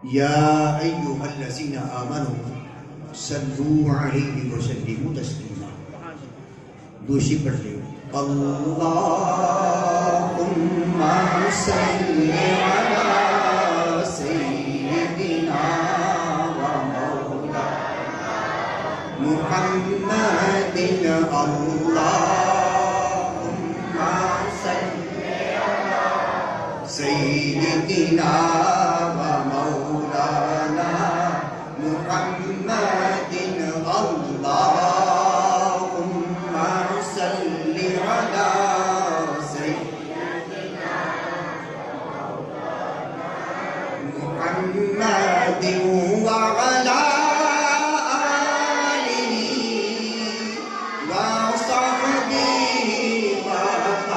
يا أيها الذين آمنوا صلوا عليه وسلموا تسليما. دوسری پڑھ لیں. اللهم صل على سيدنا ومولانا محمد. اللهم صل على سيدنا ومولانا محمد. اللهم صل على سيدنا محمد وعلى آله وصحبه وبارك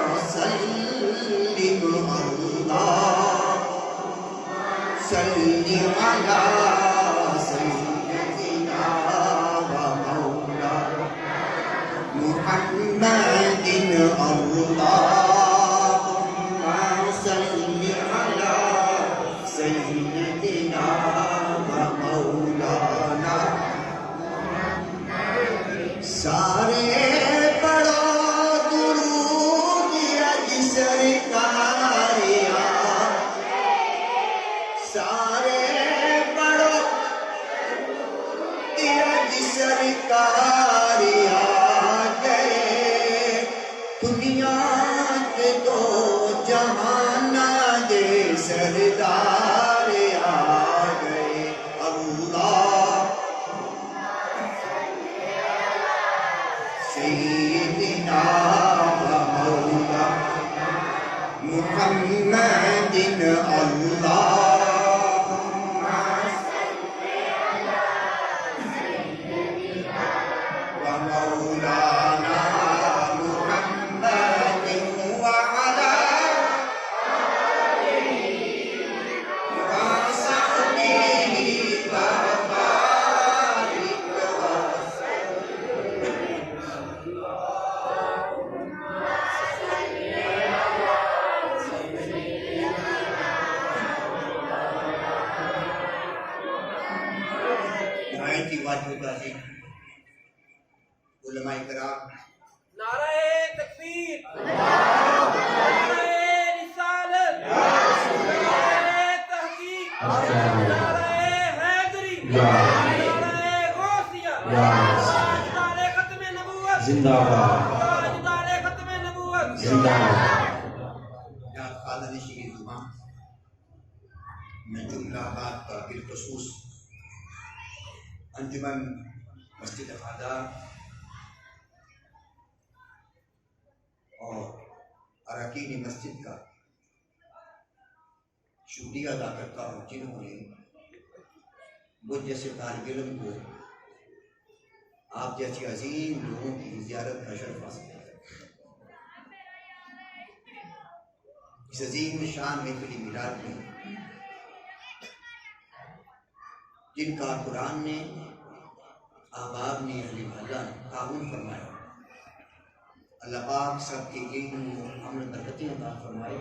وسلم. اللهم صل على سيدنا ومولانا محمد. اللهم صل على سيدنا ومولانا. سارے پڑھو درود اج سرکار آ. سارے پڑھو اج سرکار آ گئے. دنیا کے دو جہان دے سردار آ گئے. اللہ سیدنا مولانا محمد. اللهم صل على سيدنا ومولانا محمد وعلى آله وصحبه وبارك نہایت ہی واجب تعظیم علماء کرام. نعرہ تکبیر، نعرہ رسالت، نعرہ تحقیق، نعرہ حیدری، نعرہ غوثیہ، تاجدار ختم نبوت، زندہ باد. تاجدار ختم نبوت. زندہ باد. یا خالد شیر زبان میں جملہ بات کا بالخصوص انجمن مسجد آداب اور اراکین مسجد کا شکریہ ادا کرتا ہوں جنہوں نے مجھ جیسے طالب علم کو آپ جیسے عظیم لوگوں کی زیارت کا شرف حاصل کیا. اس عظیم شان محفل میلاد میں جن کا قرآن نے احباب نے اہل محلہ نے تعاون فرمایا. اللہ پاک سب کے علم و عمل برکتیں عطا فرمائے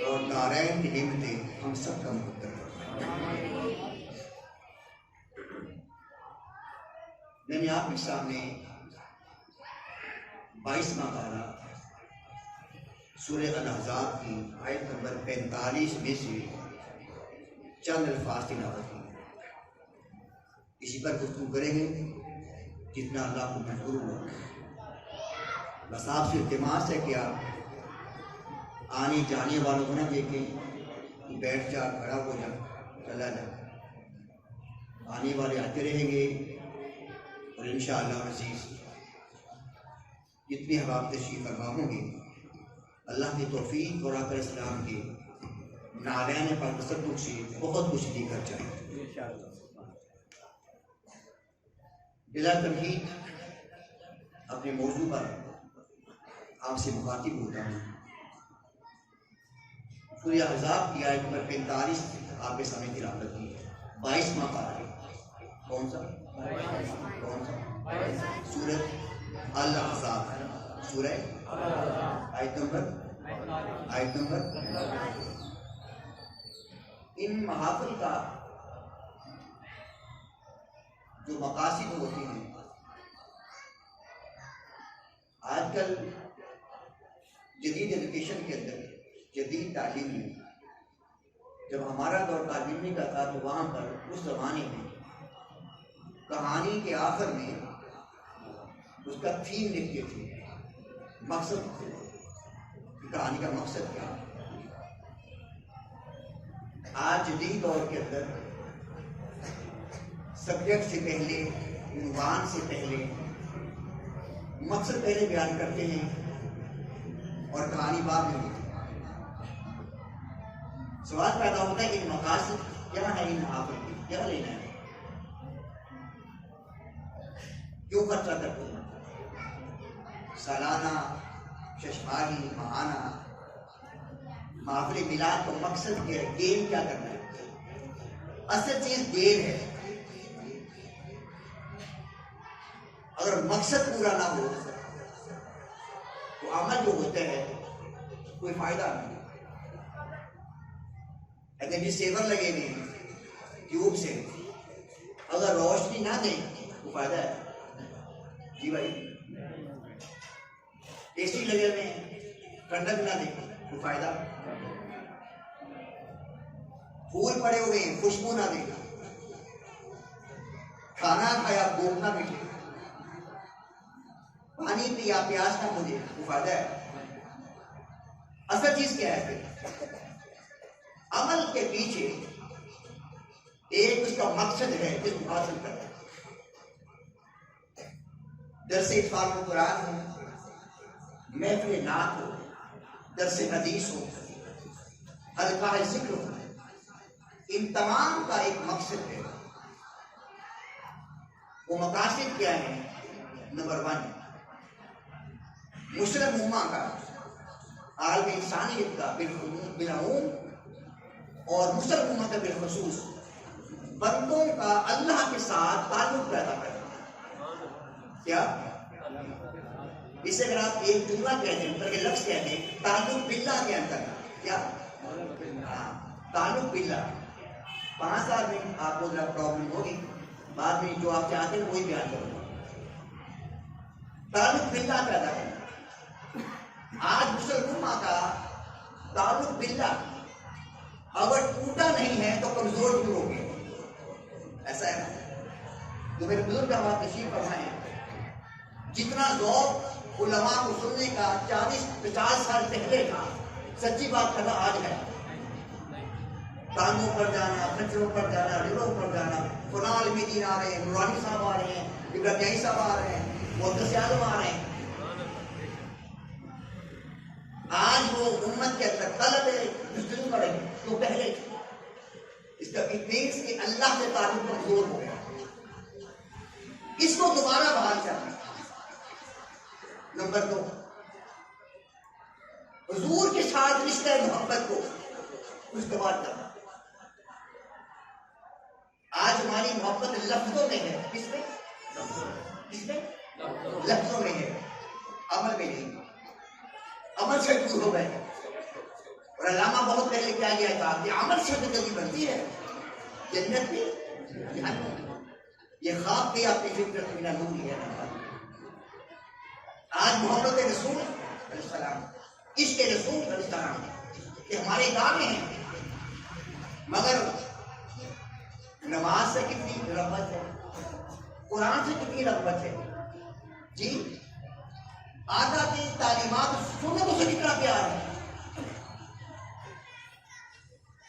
اور دارین کی نعمتیں ہم سب کا مقدر فرمائے. میں نے آپ کے سامنے 22واں پارہ سورہ الاحزاب کی آیت نمبر 45 میں سے چند الفاظ تلاوت کی. اسی پر گفتگو کریں گے جتنا اللہ کو منظور ہوا. بس آپ سے التماس ہے کہ آپ آنے جانے والوں کو نہ دیکھیں کہ بیٹھ جا، کھڑا ہو جا، چلا جا. آنے والے آتے رہیں گے اور انشاءاللہ عزیز جتنے احباب تشریف فرما ہوں گے اللہ کی توفیق اور آقا اسلام کے نعرین پر تصدق سے بہت کچھ لے کر جائیں. بلا تمہید اپنے موضوع پر آپ سے مخاطب ہوتا ہوں. سورہ احزاب کی آیت نمبر 45 آپ کے سامنے تلاوت کی ہے. 22واں پارہ کون سا؟ سورہ الاحزاب. سورہ آیت نمبر ان محافل کا جو مقاصد ہوتے ہیں، آج کل جدید ایجوکیشن کے اندر، جدید تعلیم میں، جب ہمارا دور تعلیمی کا تھا تو وہاں پر اس زمانے میں کہانی کے آخر میں اس کا تھیم لکھتے تھے، مقصد، کہانی کا مقصد کیا۔ آج جدید دور کے اندر سبجیکٹ سے پہلے، عنوان سے پہلے مقصد پہلے بیان کرتے ہیں اور کہانی بعد میں ہوتی ہے۔ سوال پیدا ہوتا ہے کہ ان مقاصد کیا ہے، ان محافل کی کیا لینا ہے، کیوں خرچہ کرتے ہیں، سالانہ، ششماہی، ماہانہ محافل میلاد کا مقصد کیا ہے، گیم کیا کرنا ہے۔ اصل چیز گیم ہے۔ اگر مقصد پورا نہ ہو تو عمل جو ہوتا ہے کوئی فائدہ نہیں۔ اگر یہ سیور لگے ہوئے ہیں ٹیوب سے، اگر روشنی نہ دیں تو فائدہ ہے؟ جی بھائی۔ اے سی لگے ہوئے ہیں، ٹھنڈک نہ دیں تو فائدہ؟ پھول پڑے ہوئے ہیں، خوشبو نہ دیں، کھانا کھایا بھوک نہ مٹے، پانی پیا پیاس نہ مجھے تو فائدہ ہے؟ اصل چیز کیا ہے پھر؟ عمل کے پیچھے ایک اس کا مقصد ہے جس کو حاصل کرنا۔ درس اطفال قرآن ہو، محفل نعت ہو، درس حدیث ہو، حلقہ ذکر ہو، ان تمام کا ایک مقصد ہے۔ وہ مقاصد کیا ہے؟ نمبر 1، مسلم امہ کا، عالم انسانیت کا بالعموم اور مسلم امہ کا بالخصوص بندوں کا اللہ کے ساتھ تعلق پیدا کرنا۔ کیا؟ اسے اگر آپ ایک جملہ کہتے ہیں، بلکہ لفظ کہتے ہیں، تعلق باللہ کے اندر کیا؟ تعلق باللہ۔ 5 سال میں آپ کو ذرا پرابلم ہوگی، بعد میں جو آپ چاہتے ہیں وہی بیان کروں گا۔ تعلق باللہ پیدا کرنا۔ آج مسلمہ کا تعلق باللہ اگر ٹوٹا نہیں ہے تو کمزور بھی ہو گئے، ایسا ہے نا؟ تو میرے بزرگ ہمارا تشریف فرمائیں، جتنا ذوق علماء کو سننے کا 40-50 سال پہلے تھا، سچی بات کرنا آج ہے۔ ٹانگوں پر جانا، کھچروں پر جانا، ریلوں پر جانا، فلاں عالم دین آ رہے ہیں، نورانی صاحب آ رہے ہیں، ابراہیمی صاحب آ رہے ہیں، محدث اعظم آ رہے ہیں۔ آج وہ امت کے اندر طلب جستجو کریں تو پہلے اس کا اتنیس کہ اللہ سے تعلق کمزور ہو گیا، اس کو دوبارہ بحال کرنا۔ نمبر 2، حضور کے ساتھ رشتہ محبت کو خوشگوار کرنا۔ آج ہماری محبت لفظوں میں ہے، کس میں؟ لفظوں میں ہے، عمل میں نہیں۔ عمل سے دور ہو گئے، اور علامہ بہت پہلے کیا گیا تھا کہ عمل سے تو جلدی بنتی ہے جنت بھی، یہ خواب بھی آپ کی فکر بنا نور ہے۔ آج محمد رسول علیہ السلام، عشق رسول علیہ السلام یہ ہمارے دعوے ہیں، مگر نماز سے کتنی رغبت ہے، قرآن سے کتنی رغبت ہے؟ جی، آقا کی تعلیمات سنتوں سے کتنا پیار ہے؟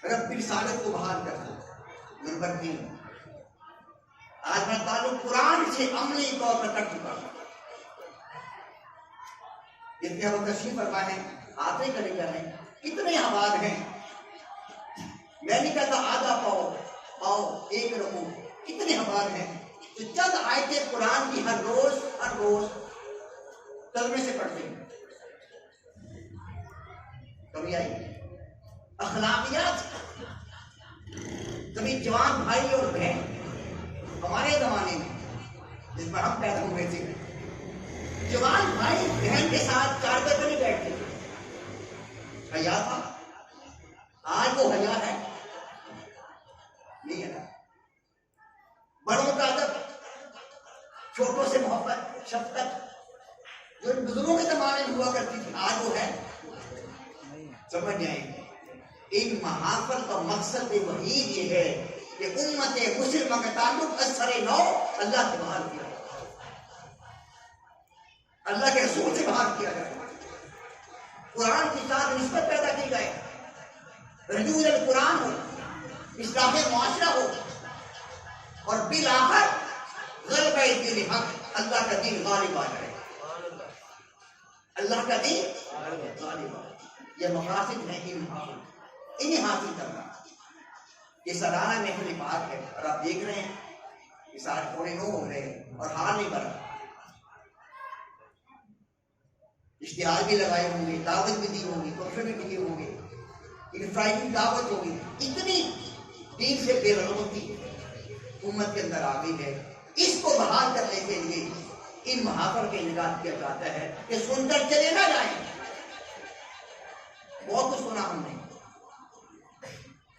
رب رسالت کو بحال کرنا۔ نمبر 3، آج میں تعلق قرآن سے عملی طور پر کر چکا ہوں۔ جتنے ہم تشریف فرما ہے، آتے کرے جائیں، کتنے آباد ہیں۔ میں نہیں کہتا آدھا پاؤ ایک رکو، کتنے آباد ہیں جو چند آیتیں قرآن کی ہر روز ترجمے سے پڑھتے ہیں۔ کبھی آئی اخلاقیات، کبھی جوان بھائی اور بہن ہمارے زمانے میں جس پر ہم پیدا ہوئے تھے، جوان بھائی بہن کے ساتھ چارپے پر نہیں بیٹھتے، حیا تھا۔ آج وہ حیا ہے؟ ہوا کرتی تھی، آج وہ ہے؟ سمجھ جائیں، ان محافل کا مقصد وحید یہ ہے کہ امت مسلمہ کا تعلق اثر نو اللہ سے باہر کیا، اللہ کے رسول سے باہر کیا جائے، قرآن کی ساتھ نسبت پیدا کی جائے، رجوع القرآن ہو، اصلاح معاشرہ ہو، اور بالآخر غلبہ دین حق، اللہ کا دین غالب آ جائے، اللہ کا دین غالب آ جائے۔ یہ مقاصد ہیں ان محافل، انہیں حاصل کرنا۔ یہ سالانہ محفل بات ہے، اور آپ دیکھ رہے ہیں کہ سارے پورے نو ہو رہے ہیں اور حال نہیں بڑھ رہا۔ اشتہار بھی لگائے ہوں گے، دعوت بھی دی ہوگی، تحفے بھی دیے ہوں گے، انفرائٹنگ دعوت ہوگی، اتنی دین سے بے رغبتی امت کے اندر آ گئی ہے۔ اس کو بحال کرنے کے لیے ان محافل کا انعقاد کیا جاتا ہے کہ سن کر چلے نہ جائیں۔ بہت کچھ سنا ہم نے،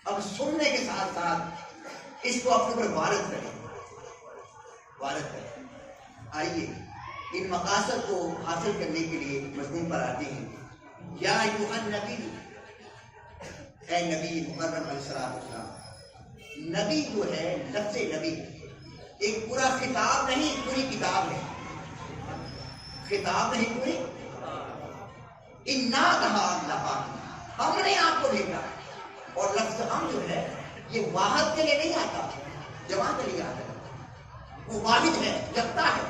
اب سننے کے ساتھ ساتھ اس کو اپنے اوپر وارد کریں، وارد کریں۔ آئیے ان مقاصد کو حاصل کرنے کے لیے مضمون پر آتے ہیں۔ یا ایھا النبی، اے نبی مکرم علیہ السلام۔ نبی جو ہے، لفظ نبی ایک پورا خطاب نہیں، پوری کتاب ہے، خطاب نہیں پوری۔ انا کہا اللہ، ہم نے آپ کو بھیجا، اور لفظ ہم جو ہے یہ واحد کے لیے نہیں آتا، جمع کے لیے آتا ہے۔ وہ واحد ہے، یکتا ہے،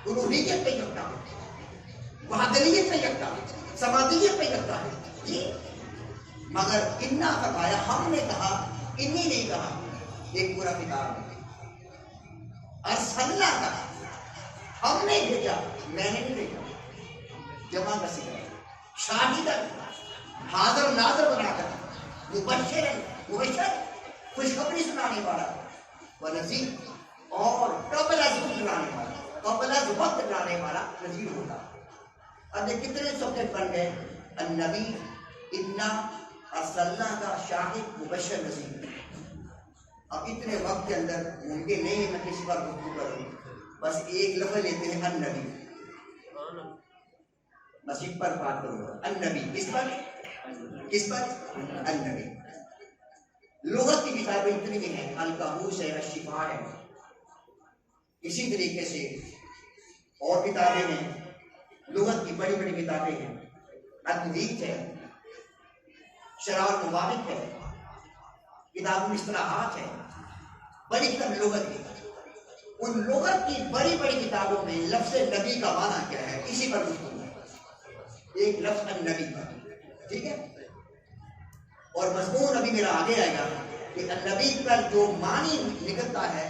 الوہیت پہ یکتا ہے، وحدانیت پہ یکتا ہے، سمادیت پہ یکتا ہے جی۔ مگر انا فرمایا، ہم نے کہا، انی نہیں کہا، ایک پورا کتاب ہے۔ ارسلنا کا، ہم نے بھیجا، میں نے نہیں بھیجا، جمع کا صیغہ ہے۔ شاہدن، حاضر ناظر بنا کر، مبشرن، مبشر خوشخبری سنانے والا، ونذیر، اور قبل از وقت ڈرانے والا، قبل از وقت ڈرانے والا نذیر ہوتا۔ اب یہ کتنے سبجیکٹ بن گئے؟ النبی، انا، ارسلنا کا، شاہد، مبشر، نذیر۔ اب اتنے وقت کے اندر ممکن نہیں ہے میں کسی پر گفتگو کروں، بس ایک لفظ لیتے ہیں النبی، بس اس پر بات کروں گا۔ النبی کس پر؟ کس پر؟ النبی۔ لغت کی کتابیں اتنی بھی ہیں، القاموس ہے، الشفاء ہے، اسی طریقے سے اور کتابیں ہیں، لغت کی بڑی بڑی کتابیں ہیں، التدریج ہے، شرح المبارک ہے، کتاب الاصطلاحات ہے، بڑی کتاب لغت کی۔ ان لغت کی بڑی بڑی کتابوں میں لفظ نبی کا معنی کیا ہے، اسی پر گفتگو ہے، ایک لفظ النبی پر، ٹھیک ہے؟ اور مضمون ابھی میرا آگے آئے گا کہ النبی پر جو معنی نکلتا ہے،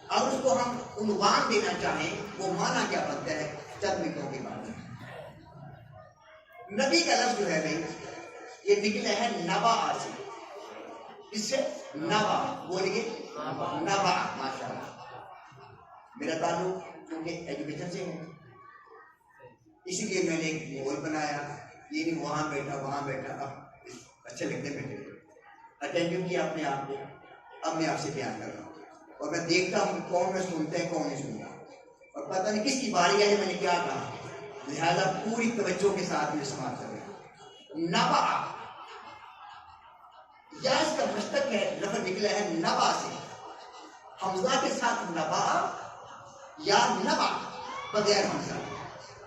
اگر اس کو ہم عنوان دینا چاہیں وہ معنی کیا بنتا ہے، چند منٹوں کے بعد۔ نبی کا لفظ جو ہے بھائی، یہ نکلا ہے نبا سے، اس سے نبا، بولیے نبا، ماشاءاللہ۔ میرا تعلق کیونکہ ایجوکیشن سے ہے، اسی لیے میں نے ایک ماحول بنایا، یہ نہیں وہاں بیٹھا وہاں بیٹھا، اب اچھے لگتے بیٹھے اٹینڈو کیا اپنے آپ کو۔ اب میں آپ سے بیان کر رہا ہوں، اور میں دیکھتا ہوں کہ کون میں سنتا ہے کون نہیں سنتا، اور پتہ نہیں کس کی باری ہے میں نے کیا کہا، لہذا پوری توجہ کے ساتھ میں سماعت کر رہا ہوں۔ نبا، یا اس کا مشتق ہے، لفظ نکلا ہے نبا سے، حمزہ کے ساتھ نبا یا نبا بغیر حمزہ،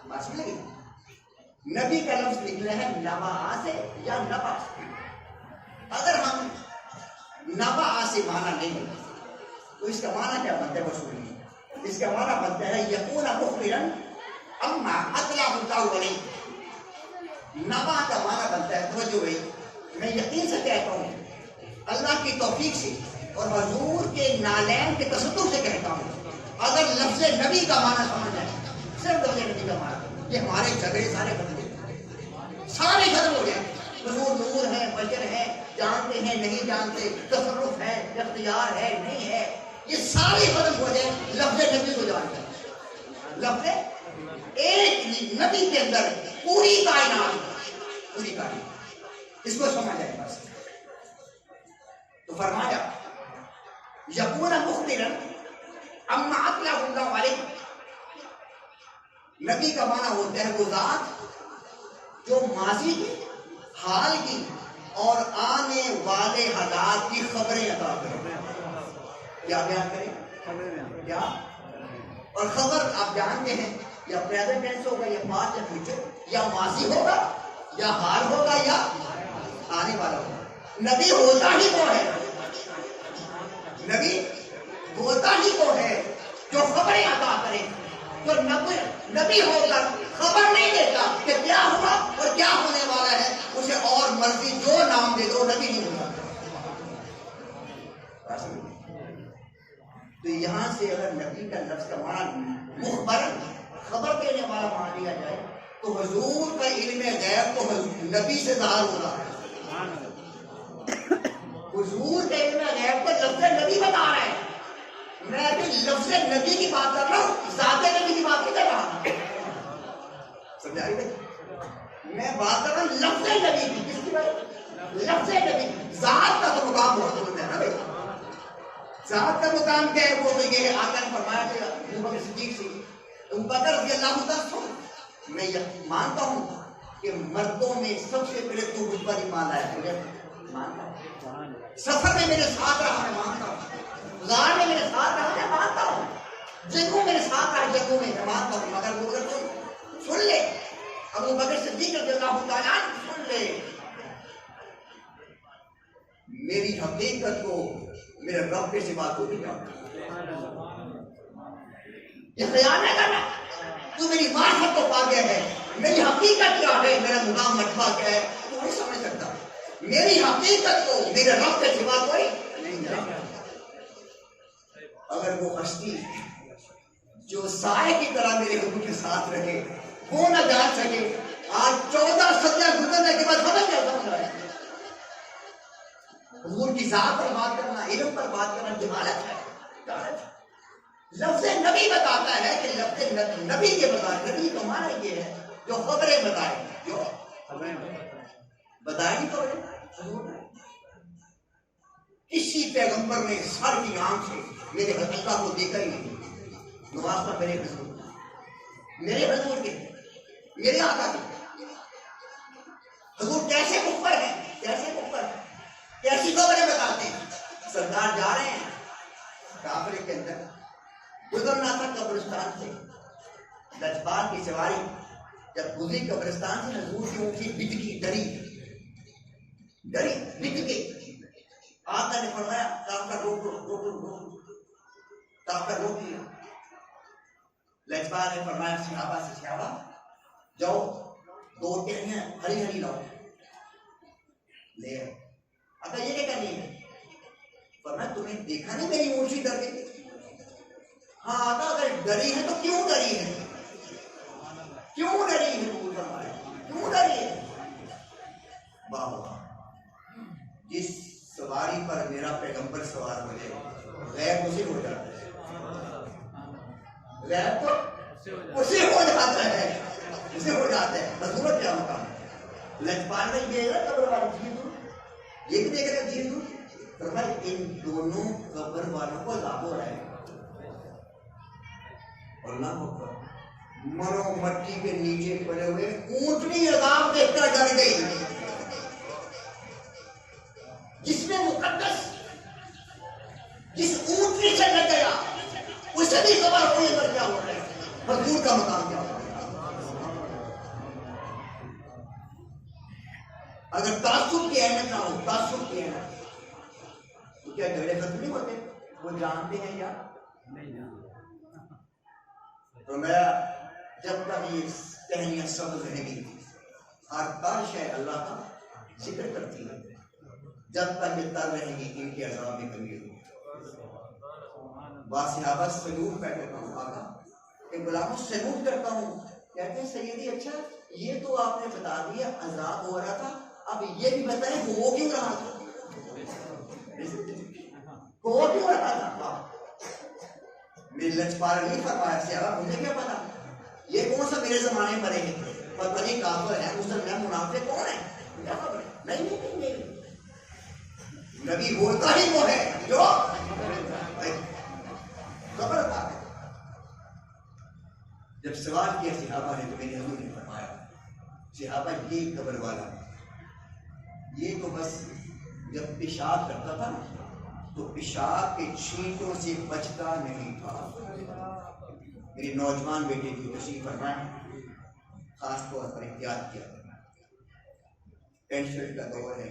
بات سمجھ لگی؟ نبی کا لفظ نکلا ہے نبا سے یا نبا سے۔ اگر ہم نبا سے معنی نہیں تو اس کا معنی کیا بنتا ہے، وہ سنیے۔ اس کا معنی بنتا ہے یکون مخبرا اما اطلع اللہ علیہ۔ نبا کا معنی بنتا ہے، توجہ بھائی، میں یقین سے کہتا ہوں، اللہ کی توفیق سے اور حضور کے نالین کے تصدق سے کہتا ہوں، اگر لفظ نبی کا معنی سمجھ جائے، صرف لفظ نبی کا معنی، یہ ہمارے جھگڑے سارے ختم ہو جائیں، سارے ختم ہو جائیں۔ حضور نور ہے، بشر ہے، جانتے ہیں نہیں جانتے، تصرف ہے، اختیار ہے نہیں ہے، یہ سارے ختم ہو جائیں لفظ نبی کو جان کر۔ لفظ ایک نبی کے اندر پوری کائنات، پوری کائنات، اس کو سمجھ جائے بس۔ تو فرمایا یکون مخبرا اما اطلع اللہ علیہ، نبی کا معنی ہوتا ہے وہ ذات جو ماضی کی، حال کی اور آنے والے حالات کی خبریں عطا کرے. کیا بیان کریں؟ کیا؟ اور خبر آپ جانتے ہیں یا پریزنٹ ٹینس ہوگا یا پاسٹ یا فیوچر، یا ماضی ہوگا یا حال ہوگا یا آنے والا ہوگا. نبی ہوتا ہی وہ ہے، نبی ہوتا ہی وہ ہے جو خبریں عطا کرے. تو نبی ہو کر خبر نہیں دیتا کہ کیا ہوا اور کیا ہونے والا ہے، اسے اور مرضی جو نام دے دو نبی نہیں ہوتا. تو یہاں سے اگر نبی کا لفظ کا معنی مخبر خبر دینے والا مان لیا جائے تو حضور کا علم غیب تو نبی سے ظاہر ہو رہا ہے. حضور کے علم غیب کو لفظ نبی بتا رہا ہے. میں ابھی لفظ نبی کی بات کر رہا ہوں، ذات نبی کی بات نہیں کر رہا. سمجھ آئی بھائی؟ میں بات کر رہا ہوں لفظ نبی کی. کس کی بات؟ لفظ نبی. ذات کا تو مقام بہت ہوتا ہے نا بھائی. ذات کا مقام کیا ہے؟ وہ تو یہ ہے آقا نے فرمایا کہ ابو بکر صدیق سے بکر رضی اللہ عنہ سن، میں یہ مانتا ہوں کہ مردوں میں سب سے پہلے تو مجھ پر ایمان لایا. مجھے مانتا ہوں سفر میں میرے ساتھ رہا، میں مانتا ہوں غار میں میرے ساتھ رہا، میں مانتا ہوں جنگوں میرے ساتھ رہا، جنگوں میں مانتا ہوں. مگر وہ سن لے ابو بکر صدیق رضی اللہ عنہ سن لے، میری حقیقت کو میرے رب کے سوا کو نہیں جانتا. یہ خیال نہ کرنا تو میری معرفت کو پا گیا ہے، میری حقیقت کیا ہے، میرا مقام مرتبہ کیا ہے تو نہیں سمجھ سکتا. میری حقیقت کو میرے رب کے سوا کوئی نہیں جانتا. اگر وہ ہستی جو سائے کی طرح میرے حضور کے ساتھ رہے وہ نہ جان سکے، آج 14 صدیاں گزرنے کے بعد ہمیں کیا سمجھ رہا ہے؟ حضور کی ذات پر بات کرنا، علم پر بات کرنا جہالت ہے. لفظ نبی بتاتا ہے کہ لفظ نبی کے بتائے. نبی کا معنی یہ ہے جو خبریں بتائے، جو بتائے گی خبریں. کسی پیغمبر نے سر کی آنکھ سے میرے اللہ کو دیکھا ہی نہیں. نوازہ میرے حضور کے میرے آقا کے حضور کیسے مخبر ہیں، کیسے مخبر ہیں، کیسی خبریں بتاتے ہیں. سرکار جا رہے ہیں کافرے کے اندر، گزرنا تھا قبرستان سے. لجپال کی سواری جب گزری قبرستان سے، حضور کی اونچی بجکی ڈری بج گئی. آقا نے فرمایا کافر روک لیا. لجپال نے فرمایا صحابہ سے صحابہ جاؤ 2 ٹہنیاں ہری ہری لاؤ. لے آقا یہ کیا کرنی ہے؟ فرمایا تمہیں دیکھا نہیں میری اونچی ڈر گئی؟ ہاں آقا اگر ڈری ہے تو کیوں ڈری ہے؟ کیوں ڈری ہے؟ کیوں ڈری ہے؟ بابا جس سواری پر میرا پیغمبر سوار ہو جائے غیب اسے ہو جاتا ہے. غیب تو اسے ہو جاتا ہے. حضور کیا ہوتا ہے؟ لجپال میں یہ ہے قبر والے جی دور یہ بھی دیکھ رہے جی دور. فرمایا ان دونوں قبر والوں کو عذاب ہو رہا ہے. اللہ اکبر. مرو مٹی کے نیچے پڑے ہوئے اونٹنی عذاب دیکھ کر ڈر گئی. جس میں مقدس جس اونٹنی سے لگ گیا اسے بھی خبر ہوئی پر کیا ہو رہا ہے، حضور کا مقام کیا ہو رہا ہے. اگر تعصب کی اہمیت نہ ہو، تعصب کی اہمیت تو کیا جھگڑے ختم نہیں ہوتے؟ وہ جانتے ہیں یا نہیں جانتے؟ تو میں جب تک یہ ٹہنیاں سبز رہیں گی، ہر بارش ہے اللہ کا ذکر کرتی ہے. جب تک یہ تر رہیں گی ان کے عذاب میں کمی ہوگی. صحابہ سلوٹ کرتا ہوں آقا کہ غلاموں سلوٹ کرتا ہوں. کہتے ہیں سیدی اچھا یہ تو آپ نے بتا دیا عذاب ہو رہا تھا، اب یہ بھی بتائیں ہو کیوں رہا تھا؟ ہو کیوں رہا تھا؟ میری لجپال نہیں فرمایا صحابہ مجھے کیا پتا یہ کون سا میرے زمانے پر ہے، پتہ نہیں کافر ہے مسلمان منافق کون ہے، کیا خبر ہے؟ نہیں نبی ہوتا ہی وہ ہے جو خبر تھا. جب سوال کیا کیا صحابہ نے تو میرے حضور نے فرمایا صحابہ یہ قبر والا یہ تو بس جب پیشاب کرتا تھا تو پیشاب کے چھینٹوں سے بچتا نہیں تھا. میری نوجوان بیٹے کی تشریف فرمائیں خاص طور پر احتیاط کیا کرنا. پینٹ شرٹ کا دور ہے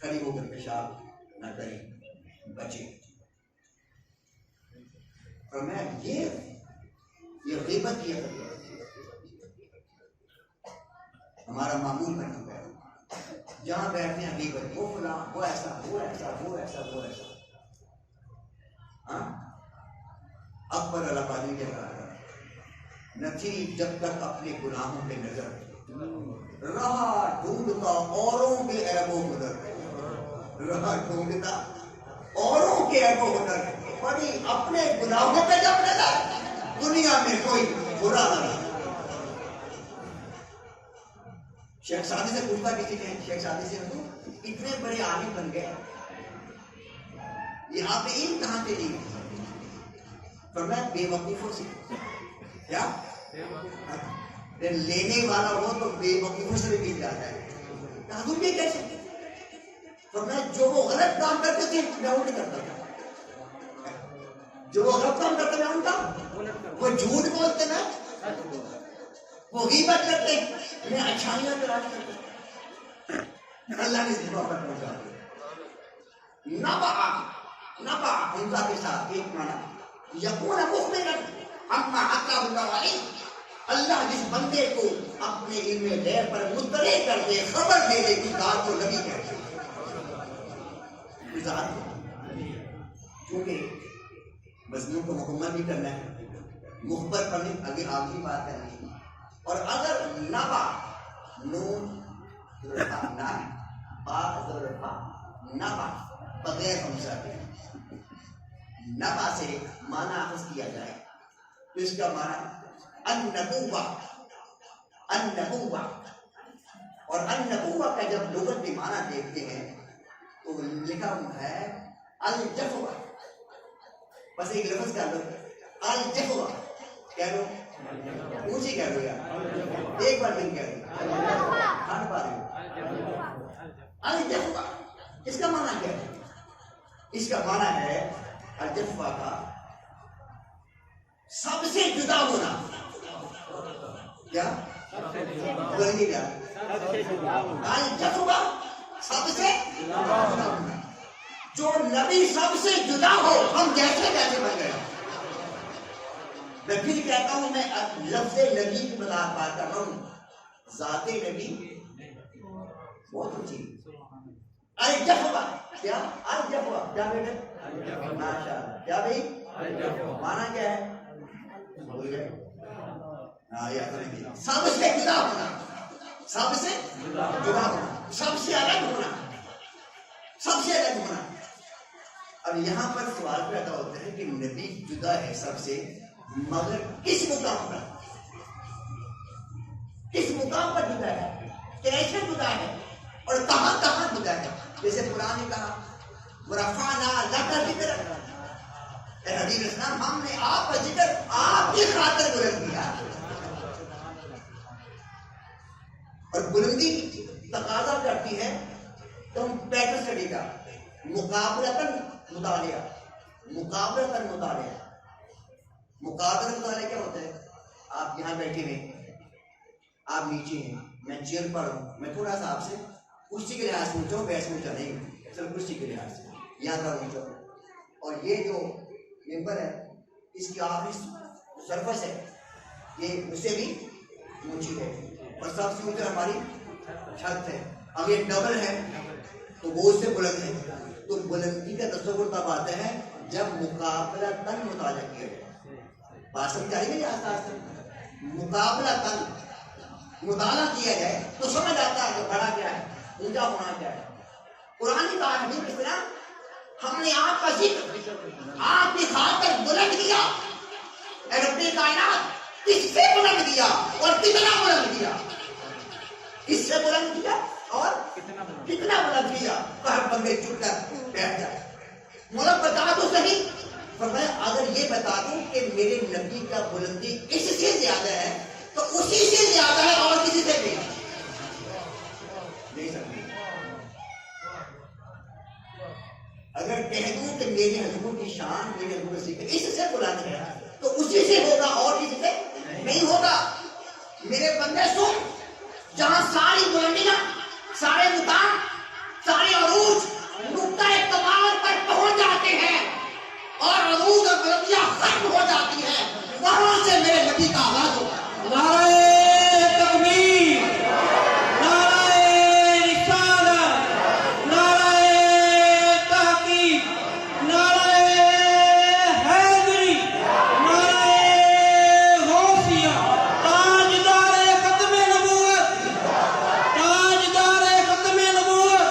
کھڑی ہو کر پیشاب نہ کریں بچے. فرمایا یہ غیبت کیا کرتا ہمارا معمول بنا ہوا ہے. جہاں بیٹھتے ہیں غیبت وہ فلاں وہ ایسا وہ ایسا وہ ایسا وہ ایسا. ہاں اکبر الابادی نے کہا نہ تھی جب تک اپنے گناہوں پہ نظر رہا ڈھونڈتا اوروں کے عیب و ہنر رہا ڈھونڈتا اوروں کے عیب و ہنر پڑی اپنے گناہوں پہ جب نظر دنیا میں کوئی برا نہ رہا. شیخ سعدی سے پوچھتا کسی نے شیخ سعدی سے اتنے بڑے عالم بن گئے یہ آپ نے علم کہاں سے لی؟ فرمایا بے وقوفوں سے. کیا لینے والا ہو تو بے وقوفوں سے بھی مل جاتا ہے. حضور یہ کیسے؟ فرمایا جو وہ غلط کام کرتے تھے میں وہ نہیں کرتا تھا. جو وہ غلط کام کرتے میں ان کا وہ جھوٹ بولتے نا وہ غیبت کرتے میں اچھائیاں تلاش کرتے اللہ نے ذبح پر پہنچا دیا. نبع حمزہ کے ساتھ ایک معنی یکون مخبرا اما اطلع اللہ علیہ اللہ جس بندے کو اپنے علم غیب پر مطلع کر دے خبر دے دے کہ ذات کو نبی کہتے ہیں. کیونکہ مضمون کو مکمل بھی کرنا ہے مخبر پڑھنے آگے آخری بات کرنی ہے. اور اگر نبع نون نبع بغیر حمزہ کے نبع سے معنی اخذ کیا جائے تو اس کا معنی النبوہ اور النبوہ کا جب لغت کے معنی دیکھتے ہیں تو لکھا ہوا ہے الجفوہ. بس ایک لفظ کا لفظ الجفوہ کہہ لو اونچی کہہ لو یار ایک بار دن کہہ لو کھان پا رہے ہو. الجفوہ اس کا معنی کیا ہے؟ اس کا معنی ہے الجفوہ کا سب سے جدا ہونا. کیا بولیے گا الجفوہ سب سے جدا ہونا. جو نبی سب سے جدا ہو ہم جیسے کیسے بن گئے. میں پھر کہتا ہوں میں لفظ نبی کی بات کر رہا ہوں ذات نبی بہت اونچی. الجفوہ کیا الجفوہ کیا بیٹے ماشاءاللہ کیا بھائی معنی کیا ہے بول گئے سب سے جدا ہونا سب سے جدا ہونا سب سے الگ ہونا سب سے الگ ہونا. اب یہاں پر سوال پیدا ہوتا ہے کہ نبی جدا ہے سب سے مگر کس مقام پر کس مقام پر جدا ہے کیسے جدا ہے اور کہاں کہاں جدا ہے. جیسے قرآن نے کہا ورفعنا لک ذکرک اے حبیب اسلام ہم نے آپ کا ذکر آپ کی خاطر بلند کیا. اور بلندی تقاضا کرتی ہے تم بیٹر اسٹڈی کا مقابلتاً مطالعہ کیا ہوتا ہے. آپ یہاں بیٹھے ہیں آپ نیچے ہیں میں چیئر پر ہوں میں تھوڑا سا آپ سے کرسی کے لحاظ سے اونچا ہوں بیٹھ اونچا نہیں صرف کرسی کے لحاظ سے یہاں تھا اونچا ہوں. اور یہ جو ممبر ہے اس کی آخری سرفس ہے یہ مجھ سے بھی اونچی ہے اور سب سے اونچا ہماری چھت ہے. اب یہ ڈبل ہے تو وہ اس سے بلند ہے. تو بلندی کا تصور تب آتا ہے جب مقابلہ تن مطالعہ کیا جائے. بات سمجھ آئی نا آستہ آستہ مقابلہ تن مطالعہ کیا جائے تو سمجھ آتا ہے کہ بڑا کیا ہے اونچا ہونا کیا ہے. قرآن کی کہا حبیب اسلام ہم نے آپ کا ذکر آپ کی خاطر بلند کیا. اے رب کائنات کس سے بلند کیا اور کتنا بلند کیا کس سے بلند کیا اور کتنا بلند کیا. ہر بندے چپ کر بیٹھ جائے. مولا بتا تو صحیح فرمایا اگر یہ بتا دوں کہ میرے نبی کا بلندی اس سے زیادہ ہے تو اسی سے زیادہ ہے اور کسی سے بھی نہیں سکتی. اگر کہہ دوں کہ میرے حضور کی شان میرے حضور سے اس سے بلند ہے تو اسی سے ہوگا اور کسی سے نہیں ہوگا. میرے بندے سن، جہاں ساری بلندیاں، سارے مقام، سارے عروج نقطہ کمال پر پہنچ جاتے ہیں اور عروج اور بلندیاں ختم ہو جاتی ہیں، وہاں سے میرے نبی کا آواز ہوگا. نعرہ تکبیر، نعرہ رسالت، نعرہ تحقیق، نعرہ حیدری، نعرہ غوثیہ، تاجدار ختم نبوت، تاجدار ختم نبوت،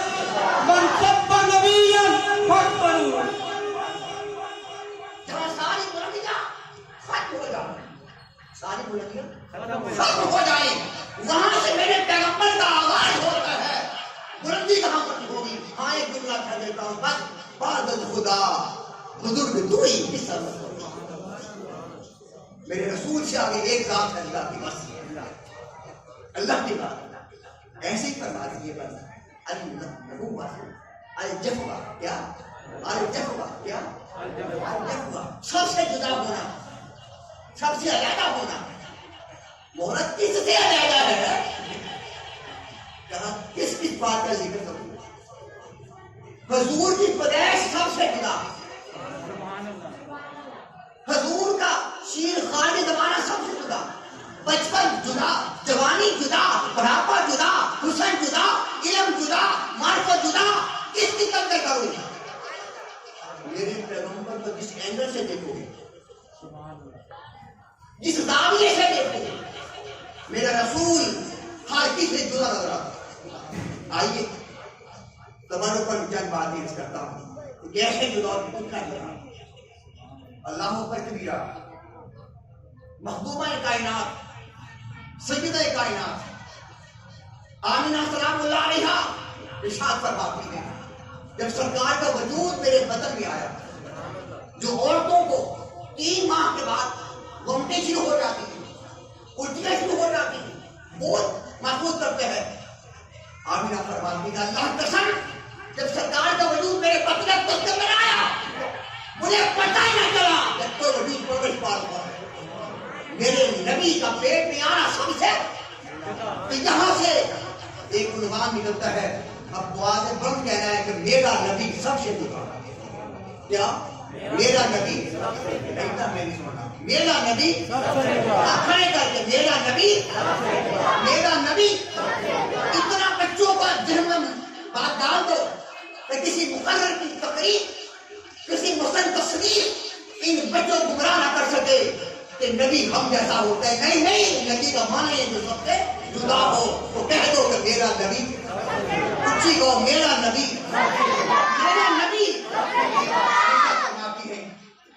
من سب نبیا فاقتلوہ. جہاں ساری بلندیاں ختم ہو جائیں، ساری بلندیاں ختم ہو جائیں، وہاں سے میرے پیغمبر کا آواز ہوتا ہے. بلندی کہاں ختم ہوگی؟ ہاں ایک جملہ کہہ دیتا ہوں بس، بعد خدا بزرگ تو ہی کس طرح. میرے رسول سے آگے ایک ذات ہے اللہ کی، بس اللہ کی بات. ایسے ہی فرما دیجیے بس النبوۃ الجفوہ، کیا الجفوہ، کیا الجفوہ، سب سے جدا ہونا، سب سے علیحدہ ہونا. محرت کس سے علیحدہ ہے؟ کہا کس کس بات کا ذکر کروں؟ حضور کی پیدائش سب سے جدا، حضور کا شیر خان زمانہ سب سے جدا، بچپن جدا، جوانی جدا، بڑھاپا جدا، حسن جدا، علم جدا، معرفت جدا. کس کی قدر کروں؟ میرے پیغمبر کو جس اینگل سے دیکھو گے، جس زاویے سے دیکھو گے، میرا رسول ہر کسی سے جدا نظر آتا. آئیے تمہارے اوپر چند باتیں عرض کرتا ہوں، کیسے جدا اور کتنا جدا. اللہ پر کبیرہ، محبوبہ کائنات، سیدہ کائنات آمینہ سلام اللہ علیہا ارشاد فرماتی ہے جب سرکار کا وجود میرے بدن میں آیا، جو عورتوں کو 3 ماہ کے بعد ومٹیں شروع ہو جاتی تھی، الٹیاں شروع ہو جاتی تھی، بہت محفوظ کرتے ہیں. آمینہ فرماتی ہے اللہ قسم جب سرکار کا وجود میرے بدن کے اندر آیا مجھے پتہ ہی نہ چلا جب کوئی وجود پروش پا ہوا. میرے نبی کا پیٹ میں آنا سب سے کہ یہاں سے ایک عنوان نکلتا ہے. اب آواز بند کہنا ہے کہ میرا نبی سب سے جدا. کیا میرا نبی میرا نبی کھڑے کر کے میرا نبی اتنا بچوں کا ذہن میں بات ڈال دو کہ کسی مقرر کی تقریر، کسی مسن تصویر ان بچوں کو گمراہ نہ کر سکے کہ نبی ہم جیسا ہوتا ہے. نہیں نہیں، نبی کا معنی ہے جو سب سے جدا ہو. تو کہہ دو کہ میرا نبی، اچھی کو میرا نبی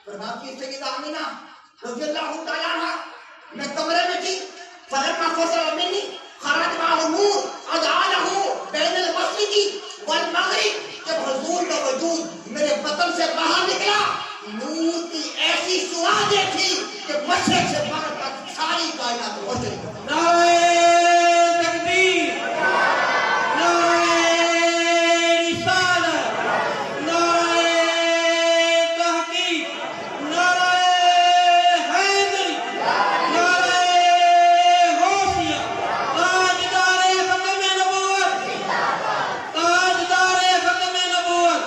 فرماتی ہے سیدہ آمینہ رضی اللہ تعالیٰ عنہا، میں کمرے میں تھی، فلما فصل منی خرج معه نور اجعله بین المشرق والمغرب. جب حضور کا وجود میرے بدن سے باہر نکلا، نور کی ایسی سوادیں تھی کہ مشرق سے مغرب تک ساری کائنات روشن ہو گئی. نعرہ تکبیر، نعرہ رسالت، نعرہ تحقیق، نعرہ حیدری، نعرہ غوثیہ، تاجدار ختم نبوت، تاجدار ختم نبوت.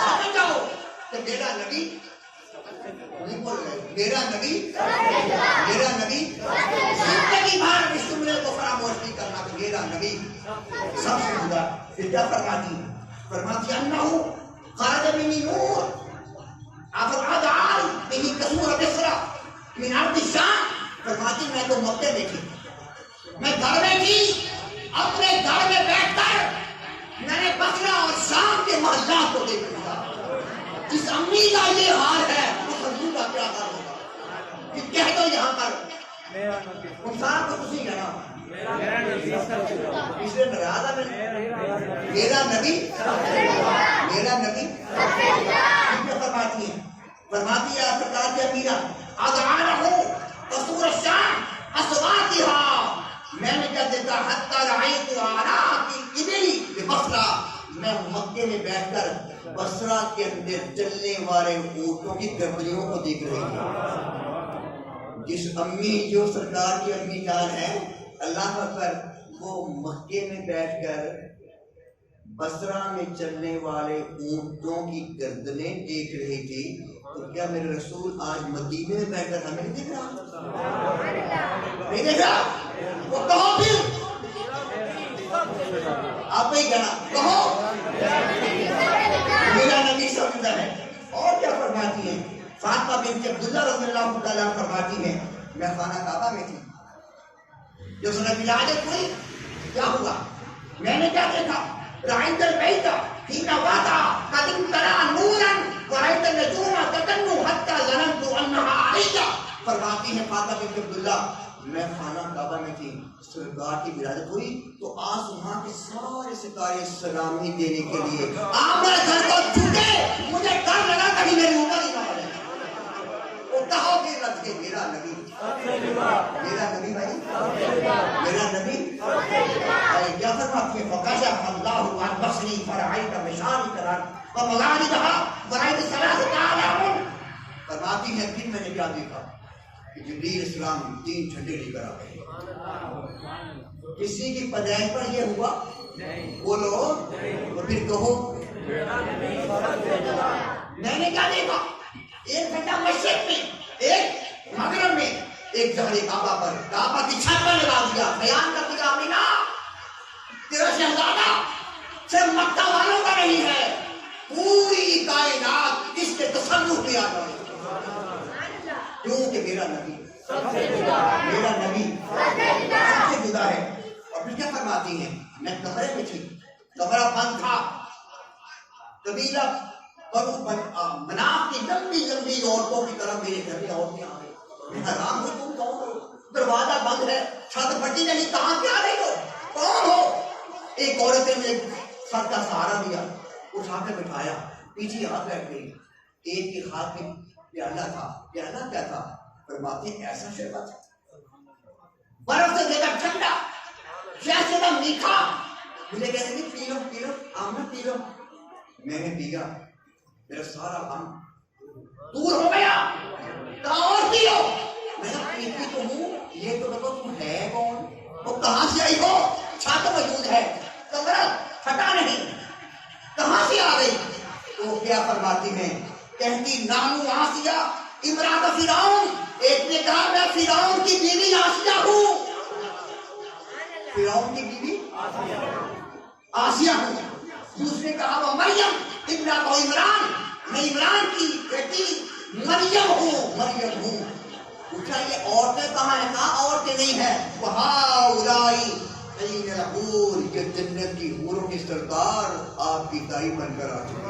سمجھ جاؤ کہ میرا نبی نہیں بول رہے، میرا نبی زندگی بھر اس جملے کو فراموش نہیں کرنا کہ میرا نبی سب سے جدا. پھر کیا فرماتی انہو خرج منی نور افراد به کسور مصر من ارض الشام. فرماتی میں تو مکے میں تھی، میں گھر میں تھی، اپنے گھر میں بیٹھ کر میں نے بصرہ اور شام کے محلات کو دیکھ لیا. جس امی کا یہ حال ہے اس حضور کا کیا حال ہوگا؟ کہ کہہ دو یہاں پر انسان کو کچھ نہیں کہنا، اس لیے ناراض ہے میرا نبی فرماتی ہیں فرماتی ہے سرکار کی امیرہ اذعانہ قصور الشام اسواتها، میں نے کیا دیکھا حتی رعیت اعناق الابل ببصرہ، میں مکے میں بیٹھ کر بصرہ کے اندر چلنے والے اونٹوں کی گردنوں کو دیکھ رہی ہوں. جس امی جو سرکار کی امی جان ہے اللہ اکبر، وہ مکے میں بیٹھ کر بصرہ میں چلنے والے اونٹوں کی گردنیں دیکھ رہی تھی، تو کیا میرے رسول آج مدینے میں بیٹھ کر ہمیں نہیں دیکھ رہا؟ نہیں دیکھ رہا؟ وہ کہو پھر آپ ہی کہنا کہو میرا نبی سمجھتا ہے. اور کیا فرماتی ہیں فاطمہ بنت عبداللہ رضی اللہ تعالیٰ فرماتی ہیں میں خانہ کعبہ میں تھی، جو سنت ولادت ہوئی کیا ہوا، میں نے کیا دیکھا، رأيت البيت حين وضع قد امتلأ نورا ورأيت النجوم تدنو حتى ظننت أنها علي. فرماتی ہیں فاطمہ بنت عبداللہ میں خانہ کعبہ میں تھی، سرکار کی ولادت ہوئی تو آسمان کے سارے ستارے سلامی دینے کے لیے آمر گھر کو چھوٹے، مجھے ڈر لگا کہیں میری اوپر ہی نہ پڑے. وہ کہو کہ رکھ کے میرا نبی بھائی میرا نبی کیا فرماتی ہے فکشف اللہ عن بصری فرأیت مشارقا ومغاربها ورأیت ثلاثة أعلام. فرماتی ہے پھر میں نے کیا دیکھا کہ جبریل السلام 3 جھنڈے لے کر آ گئے. کسی کی پیدائش پر یہ ہوا بولو اور پھر کہو میں نے کیا دیکھا، ایک جھنڈا مشرق میں، ایک مغرب میں، ایک جھنڈے کعبہ پر، کعبہ کی چھت پر لگا دیا. بیان کر دیا آمینہ تیرا شہزادہ صرف مکہ والوں کا نہیں ہے، پوری کائنات اس کے تصرف میں آ جائے، کیونکہ میرا نبی سب سے جدا ہے. اور پھر کیا فرماتی ہیں میں کمرے میں تھی، کمرہ بند تھا، قبیلہ مناف کی لمبی عورتوں کی طرف میرے گھر میں عورتیں آ گئی. میں حیران ہوئی تم کون ہو، دروازہ بند ہے، چھت پھٹی نہیں، کہاں سے آ رہی ہو، کون ہو. ایک عورت نے مجھے سر کا سہارا دیا، اٹھا کے بٹھایا، پیچھے ہاتھ بیٹھ گئی. ایک کے ہاتھ میں پیالہ تھا، پیالہ کیا تھا، فرماتے ہیں ایسا شربت برف سے زیادہ ٹھنڈا، شہد سے زیادہ میٹھا. مجھے کہتے ہیں پی لو آمنا پی لو. میں نے پیا، میرا سارا غم دور ہو گیا. کہاں اور پی لو. میں نے پیتی تو ہوں، یہ تو بتاؤ تم ہے کون، وہ کہاں سے آئی ہو، چھت موجود ہے، کمرہ پھٹا نہیں، کہاں سے آ گئی. تو کیا فرماتی ہیں، کہتی نانو آسیہ امرات فرعون. ایک نے کہا میں فرعون کی بیوی آسیہ ہوں، فرعون کی بیوی آسیہ ہوں. دوسرے کہا وہ مریم امرات عمران، میں عمران کی بیٹی مریم ہوں. پوچھا یہ عورتیں کہاں ہیں، کہاں عورتیں نہیں ہیں. وہاؤلائی عین الحور، یہ جنت کی حوروں کی سردار آپ کی دائی بن کر آ چکی.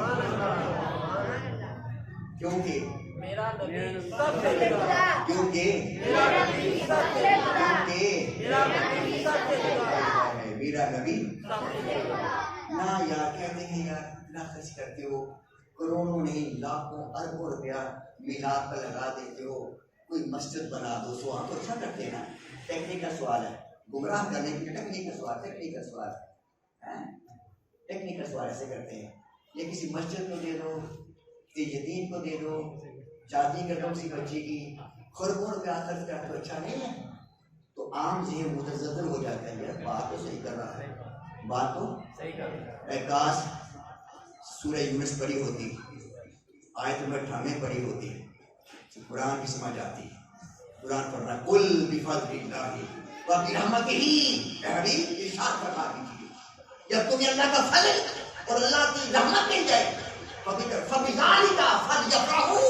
کیونکہ میرا نبی نہ یار کہتے ہیں یار اتنا خرچ کرتے ہو، کروڑوں نہیں لاکھوں اربوں روپیہ میلاد پر لگا دیتے ہو، کوئی مسجد بنا دو. سو آپ کو اچھا کرتے ہیں نا. ٹیکنیکل سوال ہے، گمراہ کرنے کے لیے ٹیکنیکل سوال ایسے کرتے ہیں. یہ کسی مسجد کو دے دو، کسی یتیم کو دے دو، شادی کر دو کسی بچے کی، خربوں روپیہ خرچ کر تو اچھا نہیں ہے. تو عام ذہن متزلزل ہو جاتا ہے، یار بات تو صحیح کر رہا ہے، بات تو صحیح کر رہا ہے. کاش سورہ یونس پڑھی ہوتی، آیت نمبر 98 پڑھی ہوتی تو قرآن کی سمجھ آتی. قرآن پڑھ رہا ہے قل بفضل اللہ وبرحمتہ، حبیب ارشاد فرما دیجیے جب تمہیں اللہ کا فضل اور اللہ کی رحمت مل جائے فبذالک فلیفرحوا،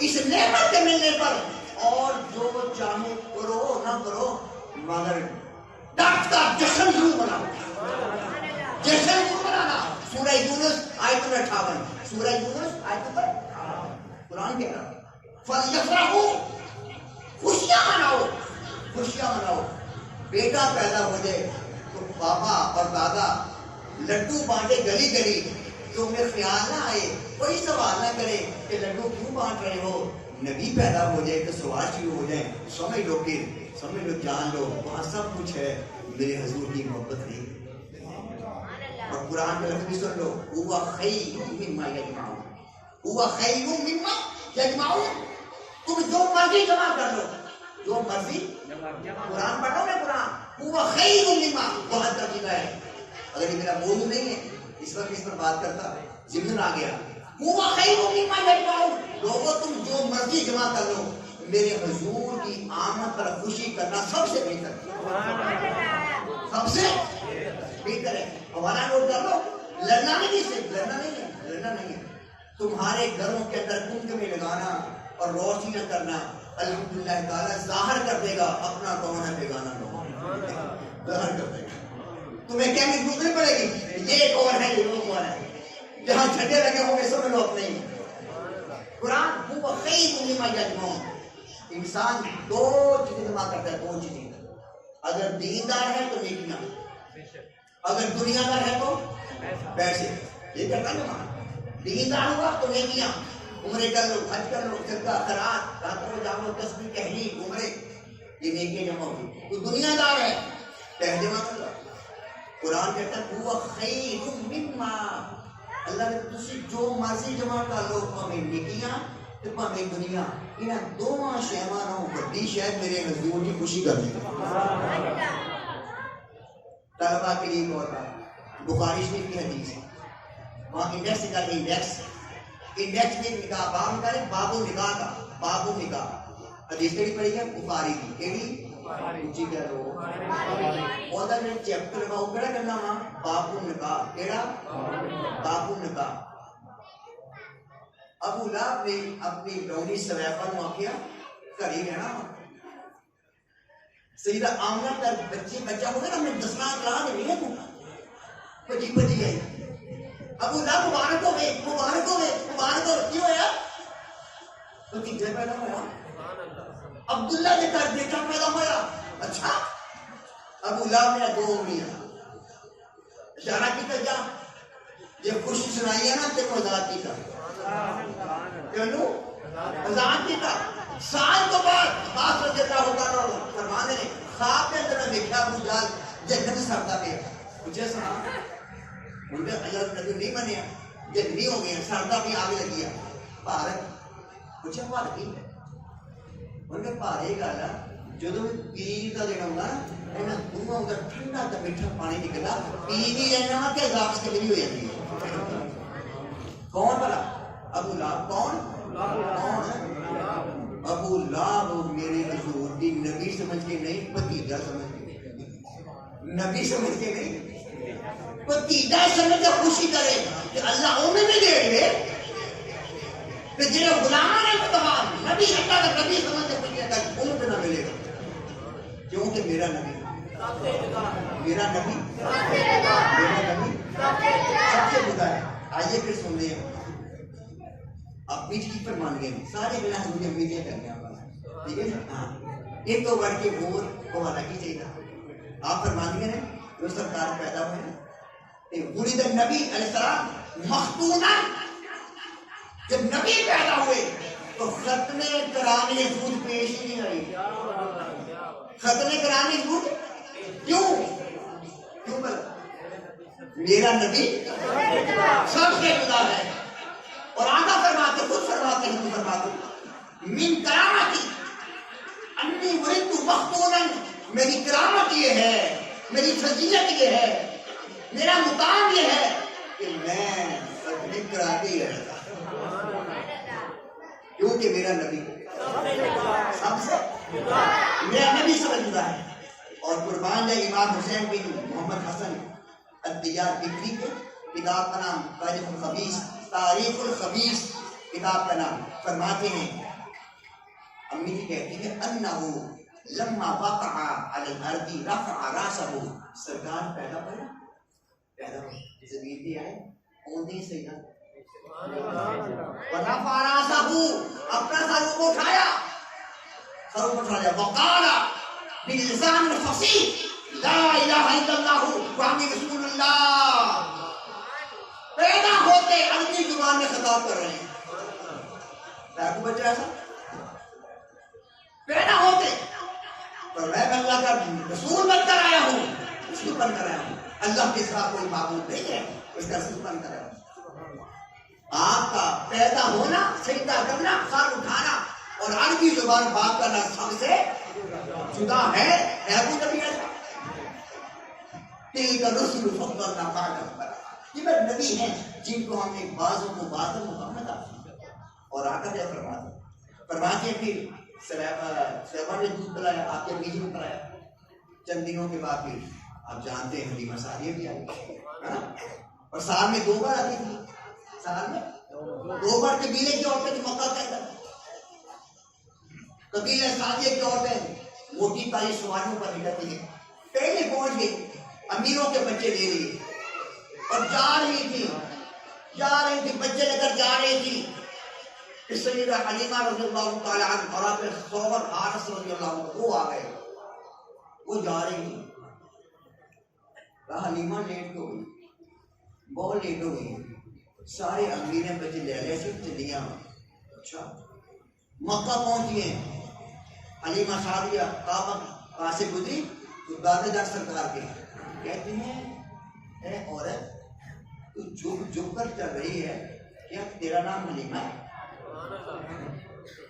اس نعمت کے ملنے پر اور جو چاہے کرو نہ کرو مگر ڈٹ کا جشن ضرور مناؤ، جشن ضرور منانا. سورہ یونس آیت نمبر 58، سورہ یونس آیت نمبر 58 قرآن کہہ رہا فلیفرحوا، خوشیاں مناؤ. بیٹا پیدا ہو جائے تو پاپا اور دادا لڈو بانٹے گلی گلی، تمہیں خیال نہ آئے, کوئی سوال نہ کرے کہ لڈو کیوں بانٹ رہے ہو. نبی پیدا ہو جائے تو سوال شروع ہو جائیں, سمجھ لو کہ سمجھ لو, جان لو وہاں سب کچھ ہے, میرے حضور کی محبت نہیں. اور قرآن کا لفظ بھی سن لو, ہوا خیر مما یجمعون, ہوا خیر مما یجمعون. تم جو مرضی جمع کر لو, جو مرضی. قرآن پڑھو نا قرآن, ہوا خیر مما, بہت طریقہ ہے. اگر یہ میرا موضوع نہیں ہے اس وقت اس پر بات کرتا, ذمن آ گیا. ہوا خیر مما یجمعون, لوگوں تم جو مرضی جمع کر لو, میرے حضور کی آمد پر خوشی کرنا سب سے بہتر, سب سے بہتر ہے. ہمارا نوٹ کر لو, لڑنا نہیں, صرف لڑنا نہیں ہے, لڑنا نہیں ہے. تمہارے گھروں کے اندر کنکمی لگانا اور روشنی نہ کرنا الحمدللہ تعالیٰ ظاہر کر دے گا اپنا کون ہے بیگانہ کون, ظاہر کر دے گا. تمہیں کہنے کی ضرورت نہیں پڑے گی یہ کون ہے یہ وہ کون ہے, جہاں جھنڈے لگے ہوں گے سمجھ لو اپنے ہی. قرآن ہوا خیر مما یجمعون, انسان دو چیزیں جمع کرتا ہے, دو چیزیں. اگر دیندار ہے تو نیکیاں, اگر دنیا دار ہے تو پیسے. یہ کرتا ہے نا, دیندار ہوا تو نیکیاں, عمرے کر لو, حج کر لو, صدقہ خیرات, راتوں جاؤ, تسبیح تحلیل, عمرے, یہ نیکیاں جمع ہوگی. تو دنیا دار ہے پیسے جمع کر لو. قرآن کہتا ہے ہوا خیر مما, اللہ نے تسی جو مرضی جمع کر لو, پاویں نیکیاں تے پاویں دنیا, انہاں دونوں شیواں نوں وڈی شے میرے حضور کی خوشی کرنی. طلبہ کے لیے بہت بخاری شریف کی حدیث ہے, وہاں انڈیکس کا انڈیکس میں نکاح باب نکالے, بابو نکاح کا, بابو نکاح. حدیث کیڑی پڑھی ہے؟ بخاری کی. کیڑی اونچی کہہ لو, اودا میں چیپٹر لگاؤ, کیڑا کرنا وا, بابو نکاح. کیڑا بابو نکاح. ابو لہب نے اپنی ڈولی سویفہ نو آکھیا گھر ہی رہنا وا. سیدہ آمنہ کا بچہ ہو گیا نا, میں دسنا کرا دے نہیں ہے تو بچی بچی گئی. ابو لہب مبارک ہو گئے, مبارک ہو گئے, مبارک ہو گئے. کیوں ہوا؟ تو تیجے پیدا ہوا, عبداللہ نے کہا بیٹا پیدا ہوا. اچھا, ابو لہب نے دو انگلیاں اشارہ کی جا, یہ خوشی سنائی ہے نا تیرے کو آزاد کی تھا, کیوں آزاد کی تھا. سال تو بعد خاص رضی اللہ عنہ فرمانے نے خواب کے اندر دیکھا ابو جہل جنت سڑتا پیا. مجھے سنا ان کے اللہ نبی نہیں بنے, جنگلی ہو گئے, سڑتا پیا, آگ لگی ہے. بھارت مجھے بھار کی ان کے بھارے گالا جدو پیر کا دینا ہوگا نا, دونوں ادھر ٹھنڈا تو میٹھا پانی نکلا, پی بھی رہنا کہ عذاب سے کبھی ہو جاتی ہے. کون بلا ابو لہب, کون ابو لہب میرے حضور کی نبی سمجھ کے نہیں, بھتیجا سمجھ کے, نبی سمجھ کے نہیں, بھتیجا سمجھ کے خوشی کرے کہ اللہ انہیں بھی دے دے کہ جنہیں غلامان ہے متبان نبی اللہ کا نبی سمجھ کے خوشی کرے انہیں پہ نہ ملے گا. کیونکہ میرا نبی میرا نبی سب سے بڑا ہے. آئیے پھر سن لیں, آپ بیچ کی پر مان گئے سارے بنا ہم نے امیدیں کرنے آپ, ٹھیک ہے نا. ہاں, ایک تو ورڈ کے بور کو حالانکہ چاہیے آپ فرمان گئے ہیں جو سرکار پیدا ہوئے ہیں. ولد النبی علیہ السلام مختونا, جب نبی پیدا ہوئے تو ختنے کرانے خود پیش ہی نہیں آئی. ختنے کرانے خود کیوں بلا, میرا نبی سب سے جدا ہے. اور آگا فرماتے خود فرماتے ہیں, فرماتے من کرامتی انی ولدت مختونا, میری کرامت یہ ہے, میری فضیلت یہ ہے, میرا مقام یہ ہے کہ میں ختنے کرا کے رہتا, کیونکہ میرا نبی سب سے میرا نبی سمجھتا ہے. اور قربان جائے امام حسین بن محمد حسن الدیار بکری کے کتاب کا نام تاریخ الخبیث, تاریخ الخبیث کتاب کا نام, فرماتے ہیں امی جی کہتی ہے انہو لما وقع علی الارض رفع راسہ, سرکار پیدا ہو زمین بھی آئے اوندی سے نا, رفع راسہ, اپنا سر اٹھایا, وقال بلسان فصیح لا الہ الا اللہ محمد رسول اللہ. پیدا ہوتے عربی زبان میں خطاب کر رہے ہیں. آپ کو بچہ ایسا پیدا ہوتے پر میں اللہ کا رسول بن کر آیا ہوں, رسول بن کر آیا ہوں. اللہ کے ساتھ کوئی معبود نہیں ہے, اس کا رسول بن کر آیا ہوں. آپ کا پیدا ہونا, سجدہ کرنا, سر اٹھانا اور عربی زبان بات کرنا سب سے جدا ہے. ابو نبی تلک الرسل فضلنا بعضهم على بعض. یہ وہ نبی ہیں جن کو ہم نے بعضوں کو بعض محمد اور آقا کیا فرماتے ہیں پھر سلیمان نے دودھ پلایا, آپ کے بیجی نے پلایا. چند دنوں کے بعد پھر آپ جانتے ہیں حلیمہ سعدیہ بھی آئی, اور سال میں 2 بار آتی تھی. سال میں 2 بار قبیلے کی عورتیں جو مکہ کے اندر, قبیلہ سعدیہ کی عورتیں موٹی تاری سواریوں پر نکلتی ہیں. پہلے پہنچ گئی, امیروں کے بچے لے لیے اور جا رہی تھی بچے لے کر جا رہی تھی. اس سیدہ حلیمہ رضی اللہ تعالی عنہ اور آپ صوبر حارث رضی اللہ عنہ وہ آ گئے, وہ جا رہی تھی. حلیمہ لیٹ ہو گئی, بہت لیٹ ہو گئی. سارے امیریں بچے لے لے سے چلیاں. اچھا مکہ پہنچی ہیں. حلیمہ سعدیہ کعبہ سے گزری تو دادا جان سرکار کے کہتے ہیں اے عورت تو جھک کر چل رہی ہے, کیا تیرا نام حلیمہ ہے؟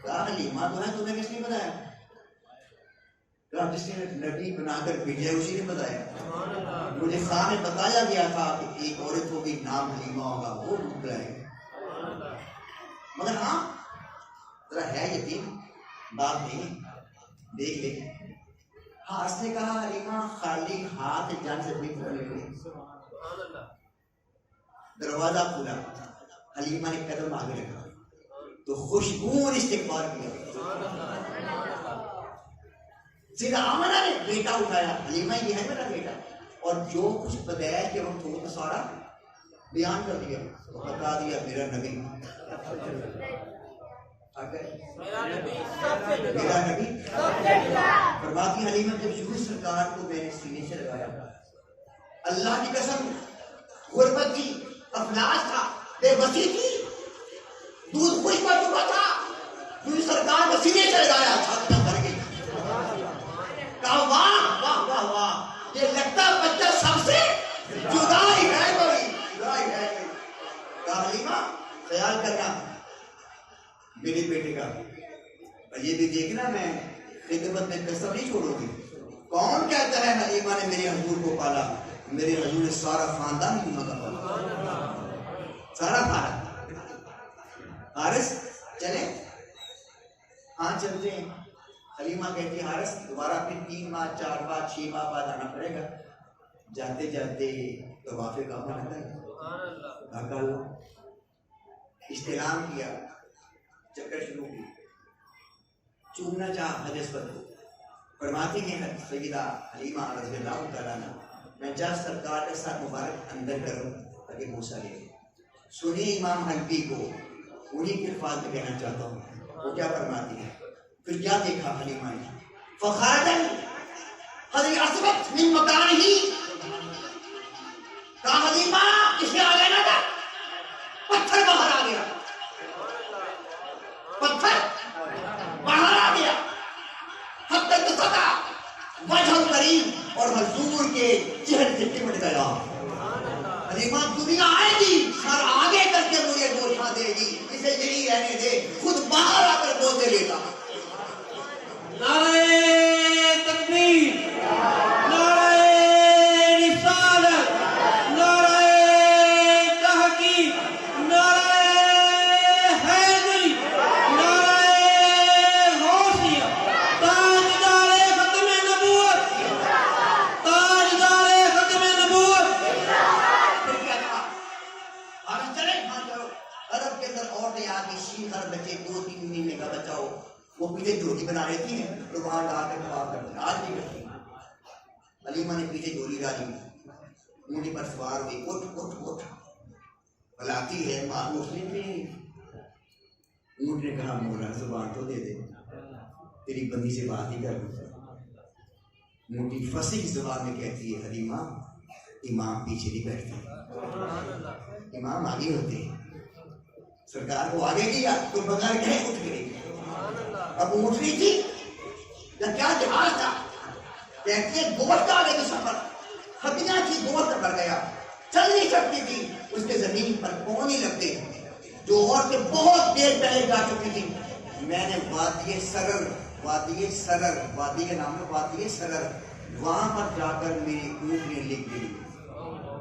کہا حلیمہ تو ہے, تمہیں کس نے بتایا؟ کہا جس نے نبی بنا کر بھیجا اسی نے بتایا. مجھے خواہ میں بتایا گیا تھا کہ ایک عورت ہوگی نام حلیمہ ہوگا, وہ ڈوب رہے مگر ہاں ذرا ہے یتیم بات نہیں, دیکھ لے. حارث نے کہا حلیمہ خالی ہاتھ جان سے نکل رہے. دروازہ کھلا, حلیمہ نے قدم آگے رکھا تو خوشبو استقبال کیا. سیدھا آمنہ نے بیٹا اٹھایا, حلیمہ یہ ہے میرا بیٹا, اور جو کچھ بتایا کہ وقت ہو تو سارا بیان کر دیا, بتا دیا میرا نبی میرا نبی. فرماتی حلیمہ جب شروع سرکار کو میں نے سینے سے لگایا, اللہ کی قسم غربت تھی, افلاس تھا, بے بسی تھی, دودھ خوش پڑ چکا تھا, جو سرکار کو سینے سے لگایا چھت نہ بھر گئی. کہا واہ واہ واہ واہ, یہ لگتا بچہ سب سے جدا ہی ہے کوئی, جدا ہی ہے کوئی. کہا حلیمہ خیال کرنا میرے بیٹے کا, اور یہ بھی دیکھنا میں خدمت میں قسم نہیں چھوڑوں گی. کون کہتا ہے حلیمہ نے میرے حضور کو پالا؟ میرے حضور نے سارا خاندان حلیمہ کا پالا, سارا پالا. حارث چلے, ہاں چلتے ہیں. حلیمہ کہتی حارث دوبارہ پھر 3 ماہ 4 ماہ 6 ماہ بعد آنا پڑے گا. جاتے جاتے طواف کعبہ رہتا ہے, استلام کیا, چکر شروع کی, چومنا چاہ حدیث پر. فرماتی ہیں سیدہ حلیمہ رضی اللہ تعالیٰ عنہ, میں جا سرکار کے ساتھ مبارک اندر کروں تاکہ بوسہ لے. سنیے امام حنفی کو انہیں کے الفاظ میں کہنا چاہتا ہوں, وہ کیا فرماتی ہے. پھر کیا دیکھا حلیمہ نے, فخرجن حضرت اسود من مکانہ, کہا حلیمہ اسے آ لینا تھا. پتھر باہر آ گیا, پتھر باہر آ گیا. حتی تصدع وجہ کریم, اور حضور کے چہرے سے چمٹ گیا. حلیمہ دنیا آئے گی سر آگے کر کے مجھے گوشہ دے گی, اسے یہی رہنے دے, خود باہر آ کر بوسے لیتا. نعرہ تکبیر, نعرہ رسالت, نعرہ تحقیق, نعرہ حیدری, نعرہ غوثیہ, تاجدار ختم نبوت, تاجدار ختم نبوت. پھر کیا کہا, آج چلے ہاں چلو. عرب کے اندر عورتیں آ کے شیر ہر بچے 2-3 مہینے کا بچہ ہو وہ پیچھے جھولی بنا لیتی ہیں تو وہاں لا کے طواف کرتے ہیں, آج نہیں کرتی. حلیمہ نے پیچھے جھولی ڈالی, اونٹی پر سوار ہوئی, اٹھ اٹھ اٹھ بلاتی ہے, ماں مسلم تھی. اونٹ نے کہا مولا زبان تو دے دے, تیری بندی سے بات ہی کر. اونٹی فصیح زبان میں کہتی ہے حلیمہ امام پیچھے نہیں بیٹھتے. امام آگے ہوتے ہیں، سرکار کو آگے کیا تو بغیر کہیں اٹھ گئی. اب اٹھ رہی تھی یا کیا جہاز تھا، کہتی ہے گوشت آگے تو سفر ہڈیاں تھی، گوشت بڑھ گیا، چل نہیں سکتی تھی، اس کے زمین پر پاؤں نہیں لگتے. جو عورتیں بہت دیر پہلے جا چکی تھی، میں نے وادی سرر، وادی سرر، وادی کا نام ہے وادی سرر، وہاں پر جا کر میری اونٹ نے لکھ دی،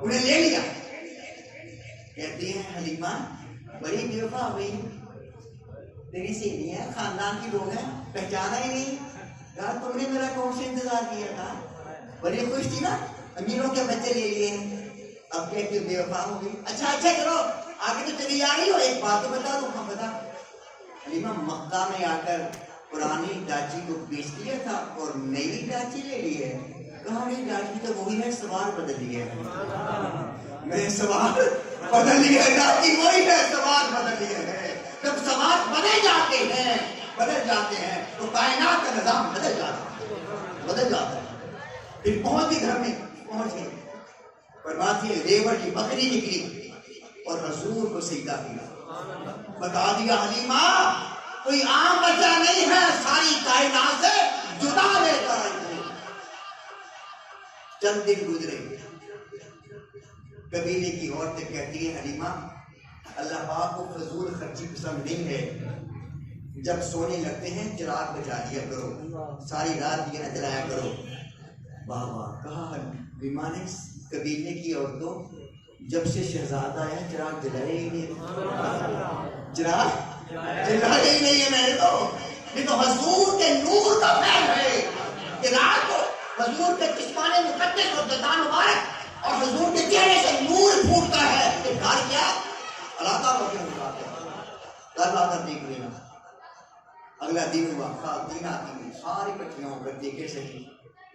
انہیں لے لیا. کہتی ہیں حلیمہ بڑی بے وفا ہوئی، تیری سہیلی ہے، خاندان کی لوگ ہیں، پہچانا ہی نہیں. کہا تم نے میرا کون سے انتظار کیا تھا، بڑی خوش تھی نا، امیروں کے بچے لے لیے. اب کہتی بے وفا ہو گئی. اچھا اچھا کرو آگے تو چلی آ رہی ہو، ایک بات تو بتا دو. ہاں بتا. حلیمہ مکہ میں آ کر پرانی ڈاچی کو بیچ دیا تھا اور نئی ڈاچی لے لی ہے. کہا نئی ڈاچی تو وہی ہے، سوار بدل لیا ہے. میں سوار بدل لیا ہے، ڈاچی وہی ہے، سوار بدل لیا ہے. جب سوار بدل جاتے ہیں تو کائنات کا نظام بدل جاتا ہے. پھر پہنچ گھر میں پہنچ گئی، فرماتی ہے ریوڑ کی بکری نکلی اور حضور کو سجدہ کیا. بتا دیا حلیمہ کوئی عام بچہ نہیں ہے، ساری کائنات سے جدا لے کر آئی ہوں. چند دن گزرے، قبیلے کی عورتیں کہتی ہیں حلیمہ اللہ پاک کو فضول خرچی پسند نہیں ہے، جب سونے لگتے ہیں چراغ بجا دیا کرو، ساری رات دیا نہ جلایا کرو. واہ واہ. کہا حلیمہ نے قبیلے کی عورتوں جب سے شہزادہ ہے چراغ جلائے ہی نہیں، چراغ جلائے ہی نہیں ہے. میں نے تو یہ تو حضور کے نور کا فیض ہے کہ رات کو حضور کے جسمانے مقدس اور دندان مبارک اور حضور کے چہرے سے نور پھوٹتا ہے کہ گھر کیا اللہ تعالیٰ کے ملاتے ہیں. گھر لا کر دیکھ لینا. اگلا دن ہوا، خواتین آتی ہیں ساری بچیاں ہو کر دیکھے صحیح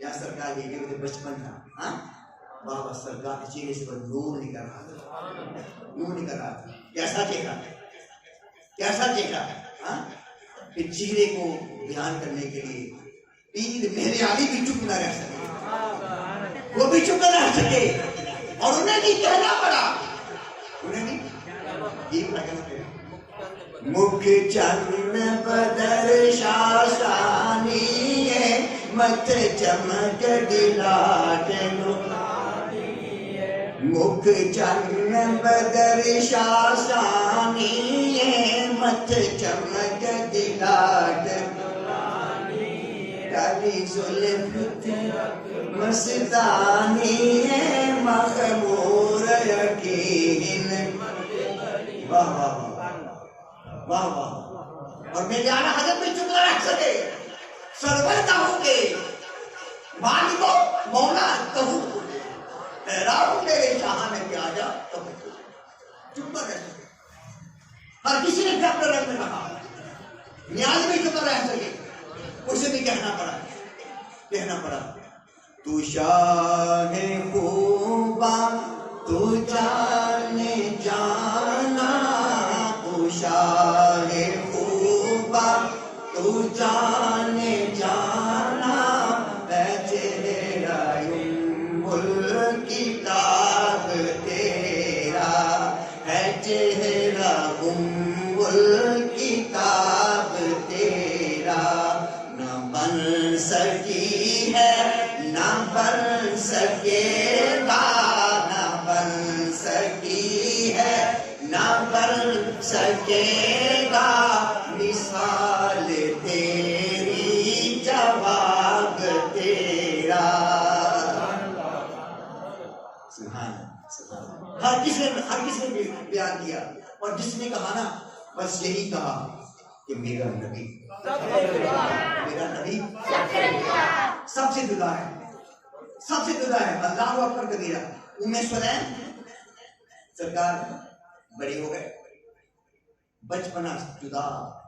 یا سرکار لے گئے بچپن تھا. ہاں بابا سرکار کے چہرے سے نور نکل رہا تھا، نور نکل رہا تھا. کیسا چہرہ، کیسا چہرہ. ہاں پھر چہرے کو بیان کرنے کے لیے پیر میرے علی بھی چپ نہ رہ سکے، وہ بھی چپ نہ رہ سکے اور انہیں بھی کہنا پڑا، انہیں بھی یہ کہنا پڑا. مکھ چند بدر شاسانی ہے، مت چمک دلاٹ نورانی ہے. مکھ چند بدر شاسانی ہے، مت چمک دلاٹ نورانی ہے. کالی زلف مستانی ہے، مخمور یقین. واہ واہ واہ واہ. اور میرے اعلیٰ حضرت میں چپ نہ رہ سکے، سرور کہوں گے مالی کو مولا کہوں گے، حیران میرے شاہ نے کیا جا کہوں گے. چپ نہ رہ سکے. ہر کسی نے اپنے رنگ میں کہا، نیاز میں چپ نہ رہ سکے، اسے بھی کہنا پڑا. تو شاہ خوبا تو جانے جانا، تو شاہ خوبا تو جانے جانا، اے چہرہ الکتاب تیرا، اے چہرہ الکتاب تیرا. نہ بن سکی ہے نہ بن سکے گا، نہ بن سکی ہے نہ بن سکے گا، مثال تیری جواب تیرا. ہر کس نے بیان کیا اور جس نے کہا نا بس یہی کہا کہ میرا نبی سب سے جدا ہے، سب سے جدا ہے. اللہ اکبر کبیرہ. ام سلیم سرکار بڑے ہو گئے، بچپنا جدا،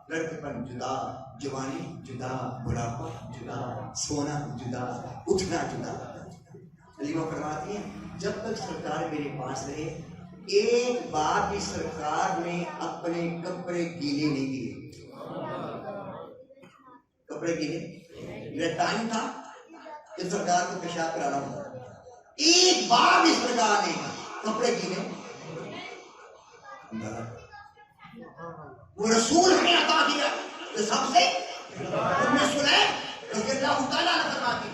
لڑکپن جدا، جوانی جدا، بڑھاپا جدا، سونا جدا، اٹھنا جدا. حلیمہ فرماتی ہیں جب تک سرکار میرے پاس رہے ایک بار بھی سرکار نے اپنے کپڑے گیلے نہیں کیے. کپڑے گیلے میرا ٹائم تھا جب سرکار کو پیشاب کرانا ہوتا، ایک بار بھی سرکار نے کپڑے گیلے. وہ رسول ہمیں عطا کیا جو سب سے ان میں سلیمان رضی اللہ تعالیٰ عنہ فرماتی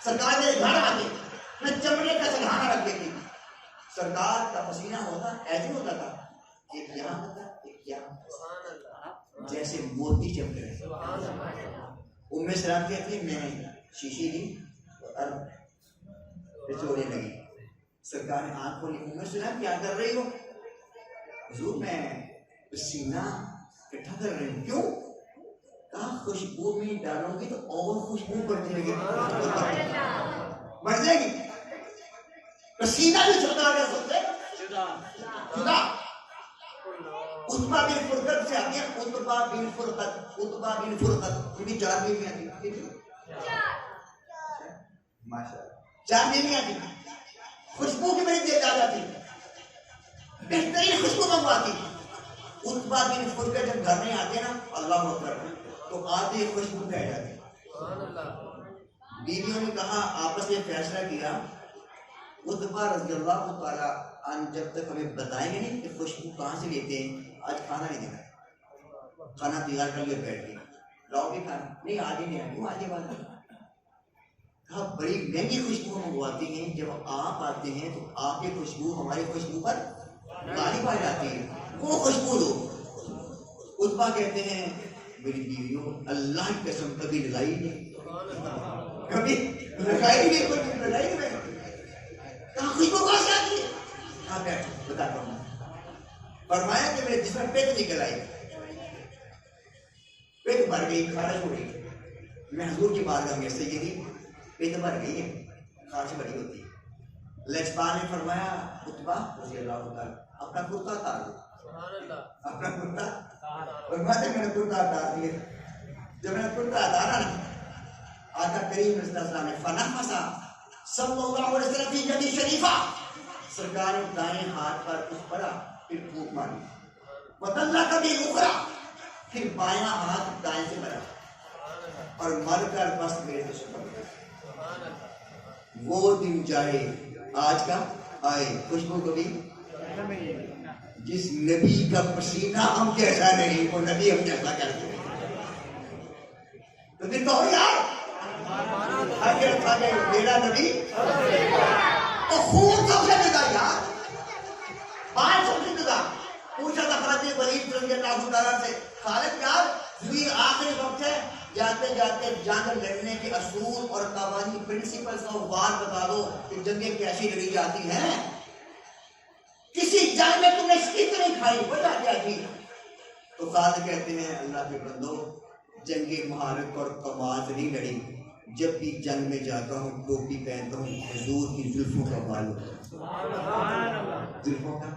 سرکار میرے گھر آتے میں چمڑے کا سرہانہ رکھ دیتی سرکار کا پسینہ ہوتا ایسے ہوتا تھا ایک یہاں ہوتا ایک یہاں جیسے موتی چمک رہے ام سلام کہتی ہے میں شیشی لی اور بچوڑنے لگی سرکار نے آنکھ کھولی ام سلام کیا کر رہی ہو حضور میں پسینہ اکٹھا کر رہی ہوں کیوں کہا خوشبو میں ڈالوں گی تو اور خوشبو بڑھنے لگے بڑھ جائے گی پسینہ بھی چھوٹا کر سکتے جدا عتبہ بن فرقت سے آتی ہے عتبہ بن فرقت ان کی 4 بیویاں تھیں ماشاءاللہ 4 بیویاں تھیں خوشبو کی بڑی تیز آ جاتی بہترین خوشبو منگواتی عتبہ بن فرقت جب گھر میں آتے نا اللہ اکبر تو آتے خوشبو پھیل جاتی بیویوں نے کہا آپس میں فیصلہ کیا عتبہ رضی اللہ تعالیٰ عنہ جب تک ہمیں بتائیں گے نہیں کہ خوشبو کہاں سے لیتے ہیں آج کھانا نہیں دینا کھانا تیار کر کے بیٹھ گئے لاؤ بھی کھانا نہیں آج ہی نہیں آئی آج بات کہا بڑی مہنگی خوشبو منگواتی ہیں جب آپ آتے ہیں تو آپ کی خوشبو ہماری خوشبو پر غالب آ جاتی ہے وہ خوشبو دو عتبہ کہتے ہیں میری بیویوں اللہ کی قسم کبھی لگائی نہیں کبھی لگائی نہیں کوئی لگائی نہیں کہاں خوشبو کہاں سے آتی ہے کہاں بیٹھو بتاتا ہوں فرمایا کہ میرے جسم میں پیٹ نکل آئی پیٹ بھر گئی خارش ہو گئی میں حضور کی بارگاہ میں سیدی پیٹ بھر گئی ہے خارش بڑی ہوتی ہے لجپال نے فرمایا عتبہ رضی اللہ تعالیٰ اپنا کرتا اتار دو اپنا کرتا فرماتے میں نے کرتا اتار دیا جب میں نے کرتا اتارا نا آقا کریم صلی اللہ علیہ وسلم نے فنفسا صلی اللہ علیہ وسلم کی جدی شریفہ سرکار نے دائیں ہاتھ پر کچھ پڑا پھر پھونک ماری وطلہ کبھی اخرا پھر بائیں ہاتھ دائیں سے بڑھا اور مر کر بس میرے سے شکر وہ دن جائے آج کا آئے خوشبو کبھی جس نبی کا پسینہ ہم جیسا نہیں وہ نبی ہم جیسا کرتے تو دن تو ہو یار میرا نبی اور خون سب سے جدا یار بات سب سے جدا پوچھا تھا خالد ولید رضی اللہ تعالیٰ سے خالد یار زمین آخری وقت ہے جاتے جاتے جنگ لڑنے کے اصول اور قوانین پرنسپلز کا بات بتا دو کہ جنگیں کیسی لڑی جاتی ہیں کسی جنگ میں تم نے شکست نہیں کھائی وجہ کیا تھی تو خالد کہتے ہیں اللہ کے بندو جنگ مہارت اور کمال سے نہیں لڑی جب بھی جنگ میں جاتا ہوں ٹوپی پہنتا ہوں حضور کی زلفوں کا بال ہوتا ہے زلفوں کا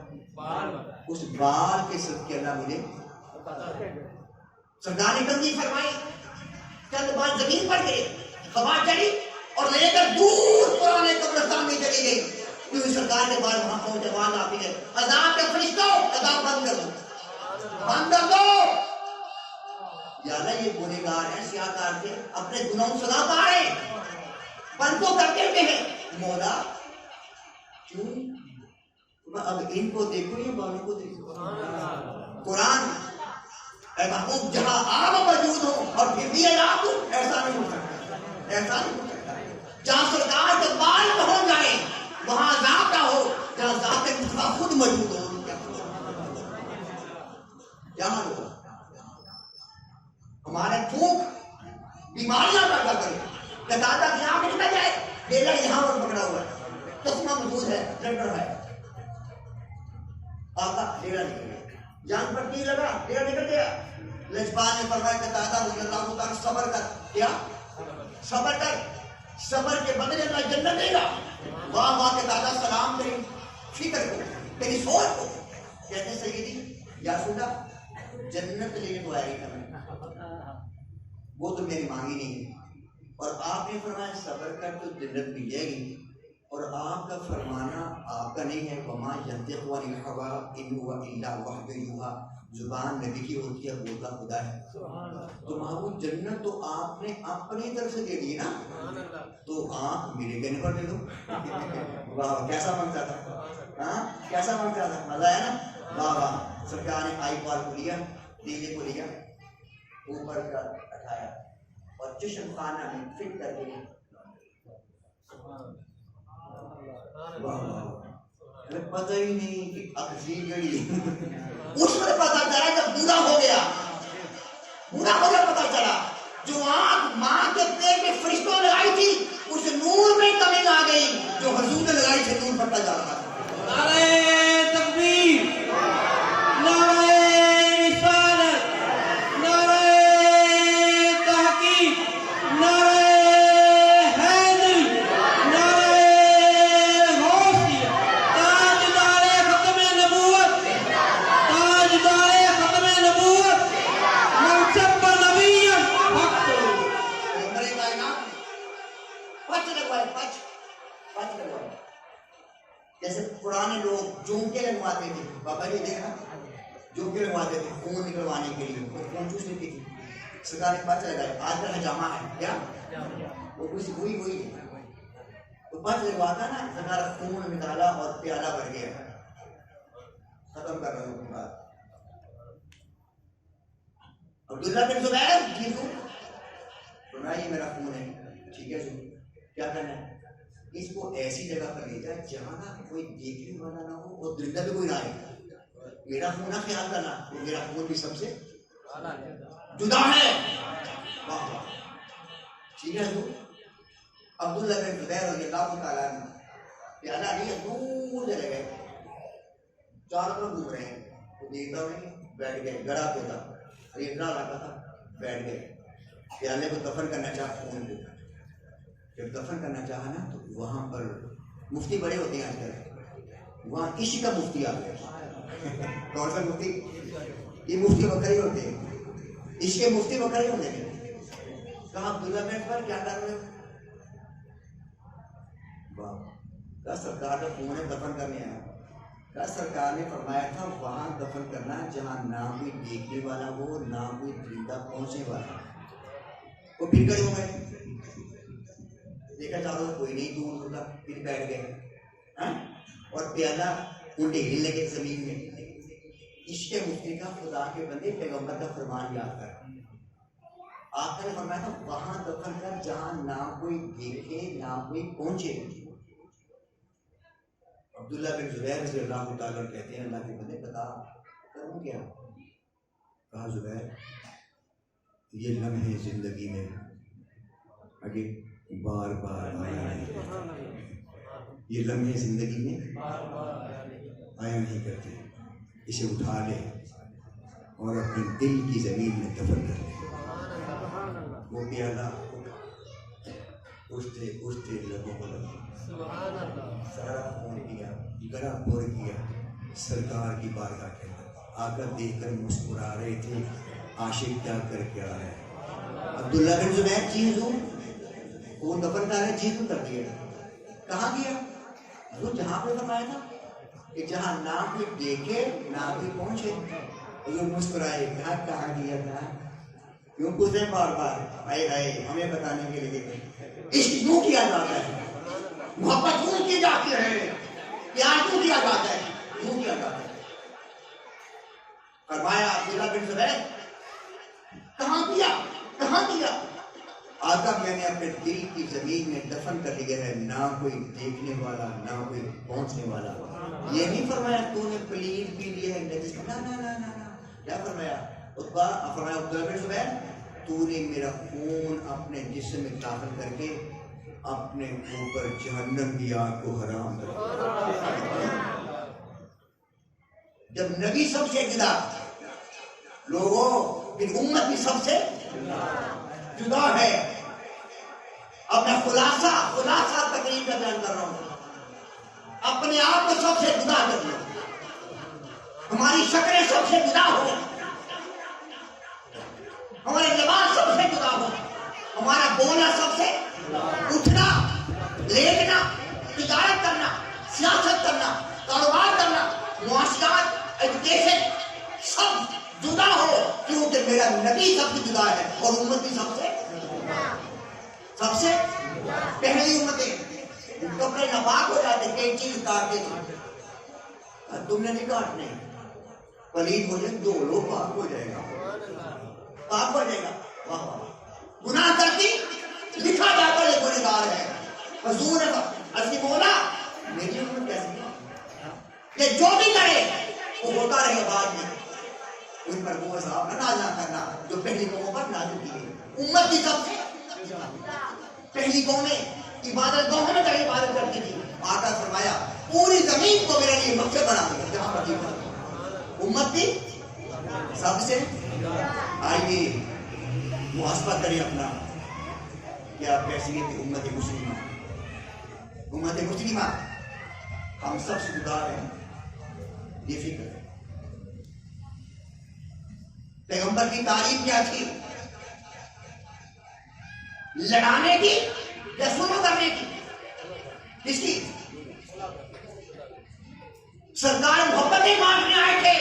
اس بال کے صدقے اللہ مجھے سرکار نے تنظیم فرمائی چند بال زمین پر گئے ہوا چڑھی اور لے کر دور پرانے قبرستان میں چلی گئی کیونکہ سرکار کے بعد وہاں پہنچے آواز آتی ہے عذاب کے فرشتوں عذاب بند کر دو بند کر دو یا اللہ یہ گنہگار ہیں سیاہکار تھے اپنے گناہوں سزا پا رہے ہیں بند تو کرتے ہوئے ہیں مولا کیوں اب ان کو دیکھو یا بالوں کو دیکھو قرآن اے محبوب جہاں آپ موجود ہو اور پھر بھی آپ ایسا نہیں ہو سکتا ایسا نہیں ہو سکتا جہاں سرکار کے بال پہنچ جائے وہاں عذاب نہ ہو جہاں ذات مصطفیٰ خود موجود ہو جہاں ہو ہمارے تھوک بیماریاں پیدا کرے قطادہ کی آنکھ نکل جائے ڈیلا یہاں پر پکڑا ہوا ہے چشمہ موجود ہے لنڈر ہے آقا ڈیلا نکل گیا جان پر تیر لگا ڈیلا نکل گیا لجپال نے فرمایا قطادہ رضی اللہ تعالیٰ صبر کر کیا صبر کر صبر کے بدلے میں جنت دے گا واہ واہ قطادہ سلام تیری فکر کو تیری سوچ کو کہتے سیدی یا سودا جنت لینے کو آئے گا وہ تو میری مانگی نہیں اور آپ نے فرمایا صبر کر تو جنت مل جائے گی اور آپ کا فرمانا آپ کا نہیں ہے وما ينطق عن الهوى ان هو الا وحی یوحی زبان نبی کی ہوتی ہے بولتا خدا ہے تو محبوب جنت تو آپ نے اپنی طرف سے دے دی نا تو آپ میرے کہنے پر دے دو واہ کیسا مانگتا تھا ہاں کیسا مانگتا تھا مزہ آیا نا واہ واہ سرکار نے آئی پال کو لیا، دیوے کو لیا، اوپر کا اٹھایا اور چشم خانہ میں فٹ کر کے پتہ ہی نہیں کہ اخذی گڑی اس میں پتہ چلا جب بوڑھا ہو گیا پتہ چلا جو آنکھ ماں کے پیٹ میں فرشتوں نے لگائی تھی اس نور میں کمی آ گئی، جو حضور نے لگائی سے نور بڑھتا جا رہا تھا۔ نعرہ تکبیر، نعرہ رسالت، نعرہ تحقیق، نعرہ حیدری، نعرہ غوثیہ، تاجدار ختم نبوت، تاجدار ختم نبوت، منصب نبی وقت۔ پیغمبر کائنات پچ لگوائے، پچ لگوائے، جیسے پرانے لوگ جونکے لگواتے تھے، بابا جی دیکھا جونکے لگواتے تھے خون نکلوانے کے لیے، خون چوس لیتی تھی، سرکار نے پچ لگائے۔ آج کل حجامہ ہے کیا، وہ کچھ وہی ہے، تو پچ لگواتا نا، سرکار خون نکالا اور پیالہ بھر گیا۔ ختم کر رہا ہوں اپنی بات۔ عبداللہ بن زبیر جیسو فرمایا یہ میرا خون ہے، ٹھیک ہے سو کیا کرنا ہے، اس کو ایسی جگہ پر لے جائے جہاں نہ کوئی دیکھنے والا نہ ہو اور درندہ بھی کوئی نہ آئے، میرا خون نہ خیال کرنا، تو میرا خون بھی سب سے جدا ہے۔ واہ واہ، ٹھیک ہے سو عبداللہ بن زبیر رضی اللہ تعالیٰ عنہ پیالہ نہیں دور چلے گئے، چاروں طرف گھوم رہے ہیں، تو دیکھتا نہیں، بیٹھ گئے، گڑا توتا ریتنا لگا تھا، بیٹھ گئے، پیالے کو دفن کرنا چاہا، خون کو جب دفن کرنا چاہا نا تو وہاں پر مفتی بڑے ہوتے ہیں آج کل، وہاں عشق کا مفتی آ گیا۔ کون سا مفتی؟ یہ مفتی بکرے ہوتے ہیں، عشق کے مفتی بکرے ہوتے ہیں۔ کہا عبداللہ بن پر کیا کر رہے ہو؟ کہا سرکار کا خون ہے، دفن کرنے آیا۔ کہا سرکار نے فرمایا تھا وہاں دفن کرنا جہاں نہ کوئی دیکھنے والا ہو، نہ کوئی درندہ پہنچنے والا۔ وہ پھر کھڑے ہو گئے، دیکھا چاروں کوئی نہیں دور ہوتا، پھر بیٹھ گئے اور پیالہ الٹے ہلنے لگے زمین میں۔ عشق مفتی کا خدا کے بندے پیغمبر کا فرمان یاد کر، آقا نے فرمایا تھا وہاں دفن کر جہاں نہ کوئی دیکھے نہ کوئی پہنچے۔ عبداللہ بن زبیر رضی اللہ تعالیٰ کہتے ہیں اللہ کے بندے بتا کروں کیا؟ کہا زبیر یہ لمحے زندگی میں آگے بار بار آیا نہیں، یہ لمحے زندگی میں آیا نہیں کرتے، اسے اٹھا لے اور اپنے دل کی زمین میں دفن کر لے۔ وہ پیالہ اٹھتے اٹھتے لبوں کو لگا، سارا خون کیا، گلا بھر کیا سرکار کی بارگاہ کے اندر۔ آقا دیکھ کر مسکرا رہے تھے عاشق کیا کر کے آ رہا ہے۔ عبداللہ بن زبیر چیز ہوں وہ دفن کر رہے چیز کر دیا، کہاں گیا؟ وہ جہاں پہ فرمایا تھا کہ جہاں نہ کوئی دیکھے نہ کوئی پہنچے، وہ مسکرائے، کہاں گیا تھا؟ کیوں پوچھیں بار بار؟ آئے آئے ہمیں بتانے کے لیے عشق یوں کیا جاتا ہے، محبت یوں کی جاتی ہے، پیار یوں کیا جاتا ہے، یوں کیا جاتا ہے۔ فرمایا عبداللہ بن زبیر کہاں کیا؟ آقا میں نے اپنے دل کی زمین میں دفن کر لیا ہے، نہ کوئی دیکھنے والا نہ کوئی پہنچنے والا۔ یہ نہیں فرمایا تو نے پلیز بھی لیا ہے، نہ کیا فرمایا؟ فرمایا عبداللہ بن زبیر تو نے میرا خون اپنے جسم میں داخل کر کے اپنے اوپر جہنم کی آگ کو حرام کر دیا۔ جب نبی سب سے جدا، لوگوں پھر امت بھی سب سے جدا ہے۔ اب میں خلاصہ تقریر کا بیان کر رہا ہوں، اپنے آپ کو سب سے جدا کر لو، ہماری شکلیں سب سے جدا ہو، ہمارے لباس سب سے جدا ہو، ہمارا بولنا سب سے، اٹھنا لیٹنا تجارت کرنا سیاست کرنا کاروبار کرنا معاشرات ایجوکیشن سب جدا ہو، کیونکہ میرا نبی سب سے جدا ہے اور امت بھی سب سے پہلی امتیں کپڑے ناپاک ہو جاتے، کئی چیز کاٹتے تھے، تم نے نہیں کاٹنے، پلید ہو جائے دو لوگ پاک ہو جائے گا، پاک ہو جائے گا. واہ واہ. گناہ کرتی لکھا جاتا ہے گنہگار ہے. حضور نے عرض مولا میری امت کیسی کہ جو بھی کرے وہ ہوتا رہے گا بعد میں. ان پر وہ عذاب نہ نازل کرنا جو پہلی قوموں پر نازل کی گئی. امت کی سب سے پہلی قومیں عبادت گاہوں میں جا کے عبادت کرتی تھی. آقا فرمایا پوری زمین کو میرے لیے مقصد بنا دیا جہاں پر جی. امت کی سب سے آئیے محاسبہ کریں اپنا کیا کیفیت ہے. امت مسلمہ، امت مسلمہ ہم سب سے جدا ہیں. یہ فکر ہے. پیغمبر کی تعلیم کیا تھی؟ لڑانے کی یا سلو کرنے کی؟ کس کی؟ سرکار محبتیں مانگنے آئے تھے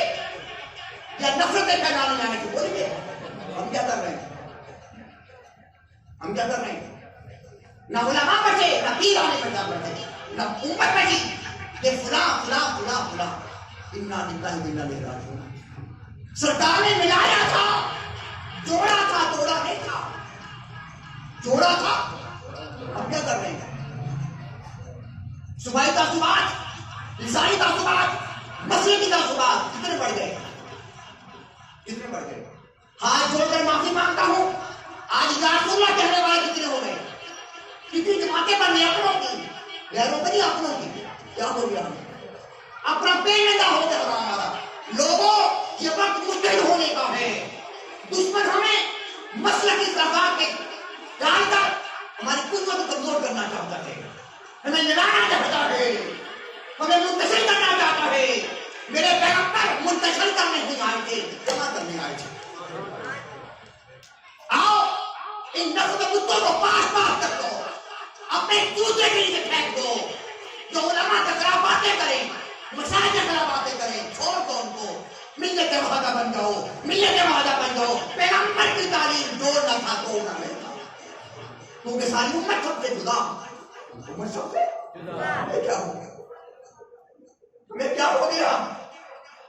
یا نفرتیں پھیلانے آئے تھے؟ بولیے ہم کیا کر رہے ہیں؟ ہم کیا کر رہے ہیں؟ نہ علماء بچے، نہ پیر آنے بچا بچے، نہ امت بچی کہ فلاں فلاں فلاں فلاں. انا للہ و انا الیہ راجعون. سرکار نے ملایا تھا، جوڑا تھا، توڑا نہیں تھا. جوڑا تھا. ہم کیا کر رہے ہیں؟ صبح تعصبات، لسانی تعصبات، مسلکی تعصبات کتنے بڑھ گئے، کتنے بڑھ گئے. ہاتھ جوڑ کر معافی مانگتا ہوں. آج یا رسول اللہ کہنے والے کتنے ہو گئے؟ کتنی جماعتیں بننے اپنوں کی، غیروں کی نہیں اپنوں کی. کیا ہو گیا؟ اپنا پیٹ ننگا ہو گیا ہمارا. لوگوں یہ وقت مجتہد ہونے کا ہے. دشمن ہمیں مسلکی اختلافات کے ڈال کر ہماری قوت کو کمزور کرنا چاہتا ہے، ہمیں لڑانا چاہتا ہے، ہمیں منتشر کرنا چاہتا ہے. میرے پیغمبر منتشر کرنے نہیں آئے تھے، جمع کرنے آئے تھے. آؤ ان نفس کے کتوں کو پاس پاس کر دو، اپنے چوچے کے نیچے پھینک دو. جو علماء کے خلاف باتیں کریں، مسائل کے خلاف باتیں کریں، چھوڑ دو ان کو. ملت وحدہ بن جاؤ، ملت وحدہ بن جاؤ. پیغمبر کی تعلیم جوڑنا تھا، توڑنا نہیں تھا. کیونکہ ساری امت سب سے جدا، امت سب سے یہ کیا ہو گیا؟ تمہیں کیا ہو گیا؟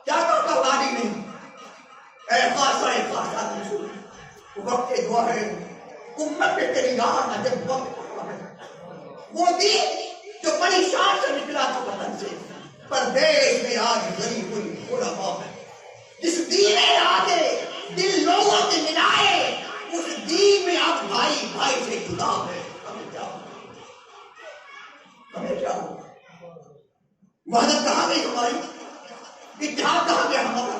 کیا کرتا دادی نہیں؟ اے خاصا اے خاصا وقت دعا ہے امت پہ تیری راہ نہ جب وقت وہ دین جو بڑی شان سے نکلا تھا وطن سے، پردیش میں آج غریب کوئی علماء ہے. جس دین آگے دل لوگوں کے ملائے، اس دین میں اب بھائی بھائی سے جدا ہے. ہمیں کیا ہو؟ ہمیں کیا ہو؟ وحدت کہاں گئی ہماری؟ اتحاد کہاں گیا ہمارا؟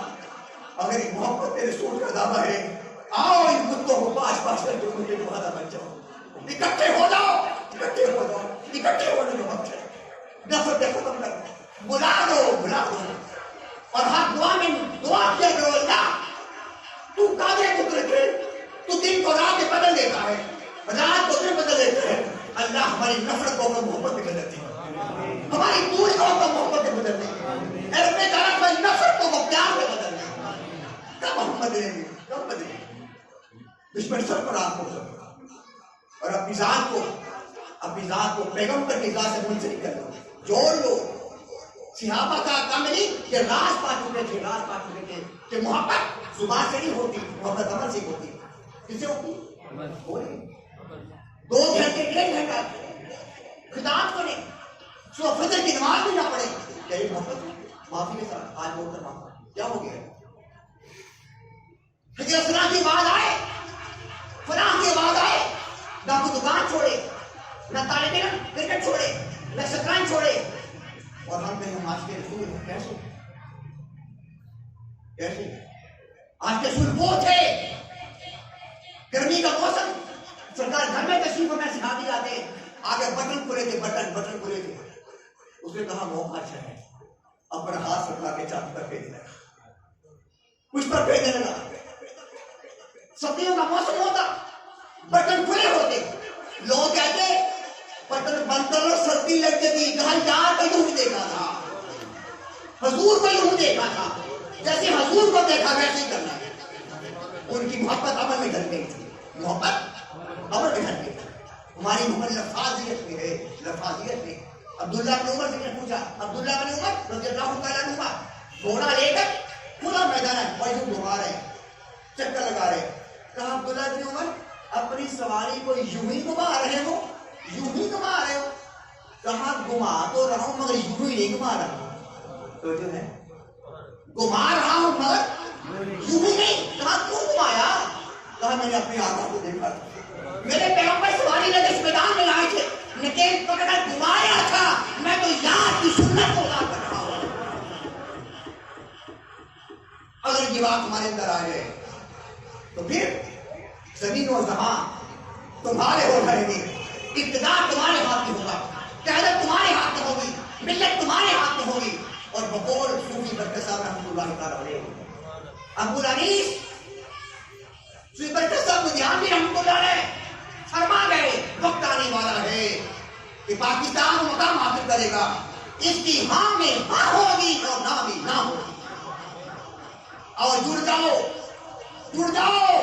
اگر ایک محبت میرے رسول کا دعویٰ ہے، آؤ ان کتوں کو پاس پاس کر کے مجھے وحدہ بن جاؤ. اکٹھے ہو جاؤ، اکٹھے ہو جاؤ، اکٹھے ہونے کا وقت ہے. نفرتیں ختم کر بلا دو، بلا دو. اور ہر دعا میں دعا کیا کرو اللہ تو قادر قدرت رکھے. تو دن کو رات میں بدل دیتا ہے، رات کو دن بدل دیتا ہے. اللہ ہماری نفرت کو محبت میں بدل دیتا ہے، ہماری دوری کو محبت میں بدل دیتا ہے. اے رب تعالیٰ ہماری نفرت کو پیار میں بدل دیتا ہے. کب ہم بدلیں گے؟ کب بدلیں گے؟ دشمن سر پر آپ کو اور اپنی ذات کو پیغمبر کی ذات سے منسلک کر دو، جوڑ لو. صحابہ کا کام نہیں کہ راز پا چکے تھے کہ محبت زبان سے نہیں ہوتی، محبت عمل سے ہوتی. کس سے ہوتی؟ 2 گھنٹے 1 گھنٹہ خطاب کریں، صبح فجر کی نماز بھی نہ پڑھیں، کیا یہ محبت؟ معافی کے ساتھ آج بول کر معاف کیا ہو گیا؟ فجر فلاں کی آواز آئے، فلاں کی آواز آئے، نہ کوئی دکان چھوڑے، نہ طالب علم کرکٹ چھوڑے، نہ شطرنج چھوڑے. اور ہم کہیں ہم آج کے رسول کیسے آج کے رسول وہ تھے. گرمی کا موسم، سرکار گھر میں تشریف میں سکھاتی جاتے، آگے بٹن کھلے تھے، بٹن کھلے تھے. اس نے کہا موقع اچھا ہے، اپنا ہاتھ سرکار کے چاند پر پھیرنے لگا، کچھ پر پھیرنے لگا. سردیوں کا موسم ہوتا، بٹن کھلے ہوتے، لوگ کہتے بٹن بند کر لو سردی لگ جاتی. کہا یار کو یوں دیکھا تھا، حضور کو یوں دیکھا تھا، جیسے حضور کو دیکھا ویسے ہی کرنا ہے. ان کی محبت عمل میں ڈھل گئی تھی، محبت عمل میں ڈھل گئی تھی. ہماری محبت لفاظیت میں ہے، لفاظیت میں. عبداللہ بن عمر سے نے پوچھا، عبداللہ بن عمر رضی اللہ تعالیٰ عنہ گھوڑا لے کر کھلا میدان ہے، اور یوں گھما رہے ہیں، چکر لگا رہے ہیں. کہا عبداللہ بن عمر اپنی سواری کو یوں ہی گھما رہے ہو، یوں ہی گھما رہے ہو؟ کہا گھما تو رہا ہوں مگر یوں ہی نہیں گھما رہا. تو جو ہے گھما رہا ہوں مگر یوں ہی نہیں. کہا کیوں گھمایا؟ کہا میں نے اپنی آقا کو دیکھا، میرے پیغمبر سواری لے کے اس میدان میں لائے تھے، لیکن پکڑ کر گھمایا تھا، میں تو یاد کی سنت کو یاد کر رہا ہوں. اگر یہ بات تمہارے اندر آ جائے تو پھر زمین و زمان تمہارے ہو جائیں گے، اقتدار تمہارے ہاتھ میں ہوگا، قیادت تمہارے ہاتھ میں ہوگی، ملت تمہارے ہاتھ میں ہوگی. اور بقول صوفی برکت صاحب رحمۃ اللہ تعالیٰ علیہ ابو الانیس صوفی برکت صاحب لدھیانوی بھی رحمۃ اللہ علیہ فرما گئے وقت آنے والا ہے کہ پاکستان مقام حاصل کرے گا، اس کی ہاں میں ہاں ہوگی اور نہ بھی نہ ہوگی. اور جڑ جاؤ، جڑ جاؤ.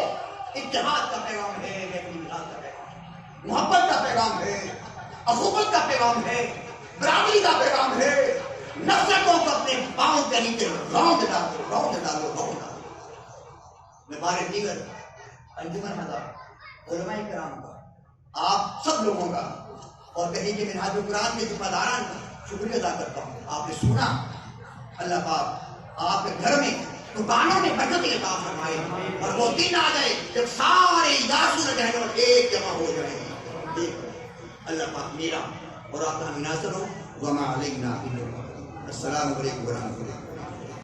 اتحاد کا پیغام ہے، کا پیغام، محبت کا پیغام ہے، اخوت کا پیغام ہے، برادری کا پیغام ہے. نفرتوں کو اپنے پاؤں کے نیچے روند ڈالو، روند ڈالو، روند ڈالو. میں بارے دیگر انجمن حضرات علماء کرام کا، آپ سب لوگوں کا اور کہیں کہ منہاج القرآن کے ذمہ داران کا شکریہ ادا کرتا ہوں. آپ نے سنا، اللہ پاک آپ کے گھر میں دکانوں میں برکت عطا فرمائے اور وہ دن آ جائے جب سارے اداروں میں رہنے والے ایک جمع ہو جائیں گے. اللہ پاک میرا اور آپ کا مناصر ہو. وما علینا الا البلاغ. السلام علیکم ورحمۃ اللہ.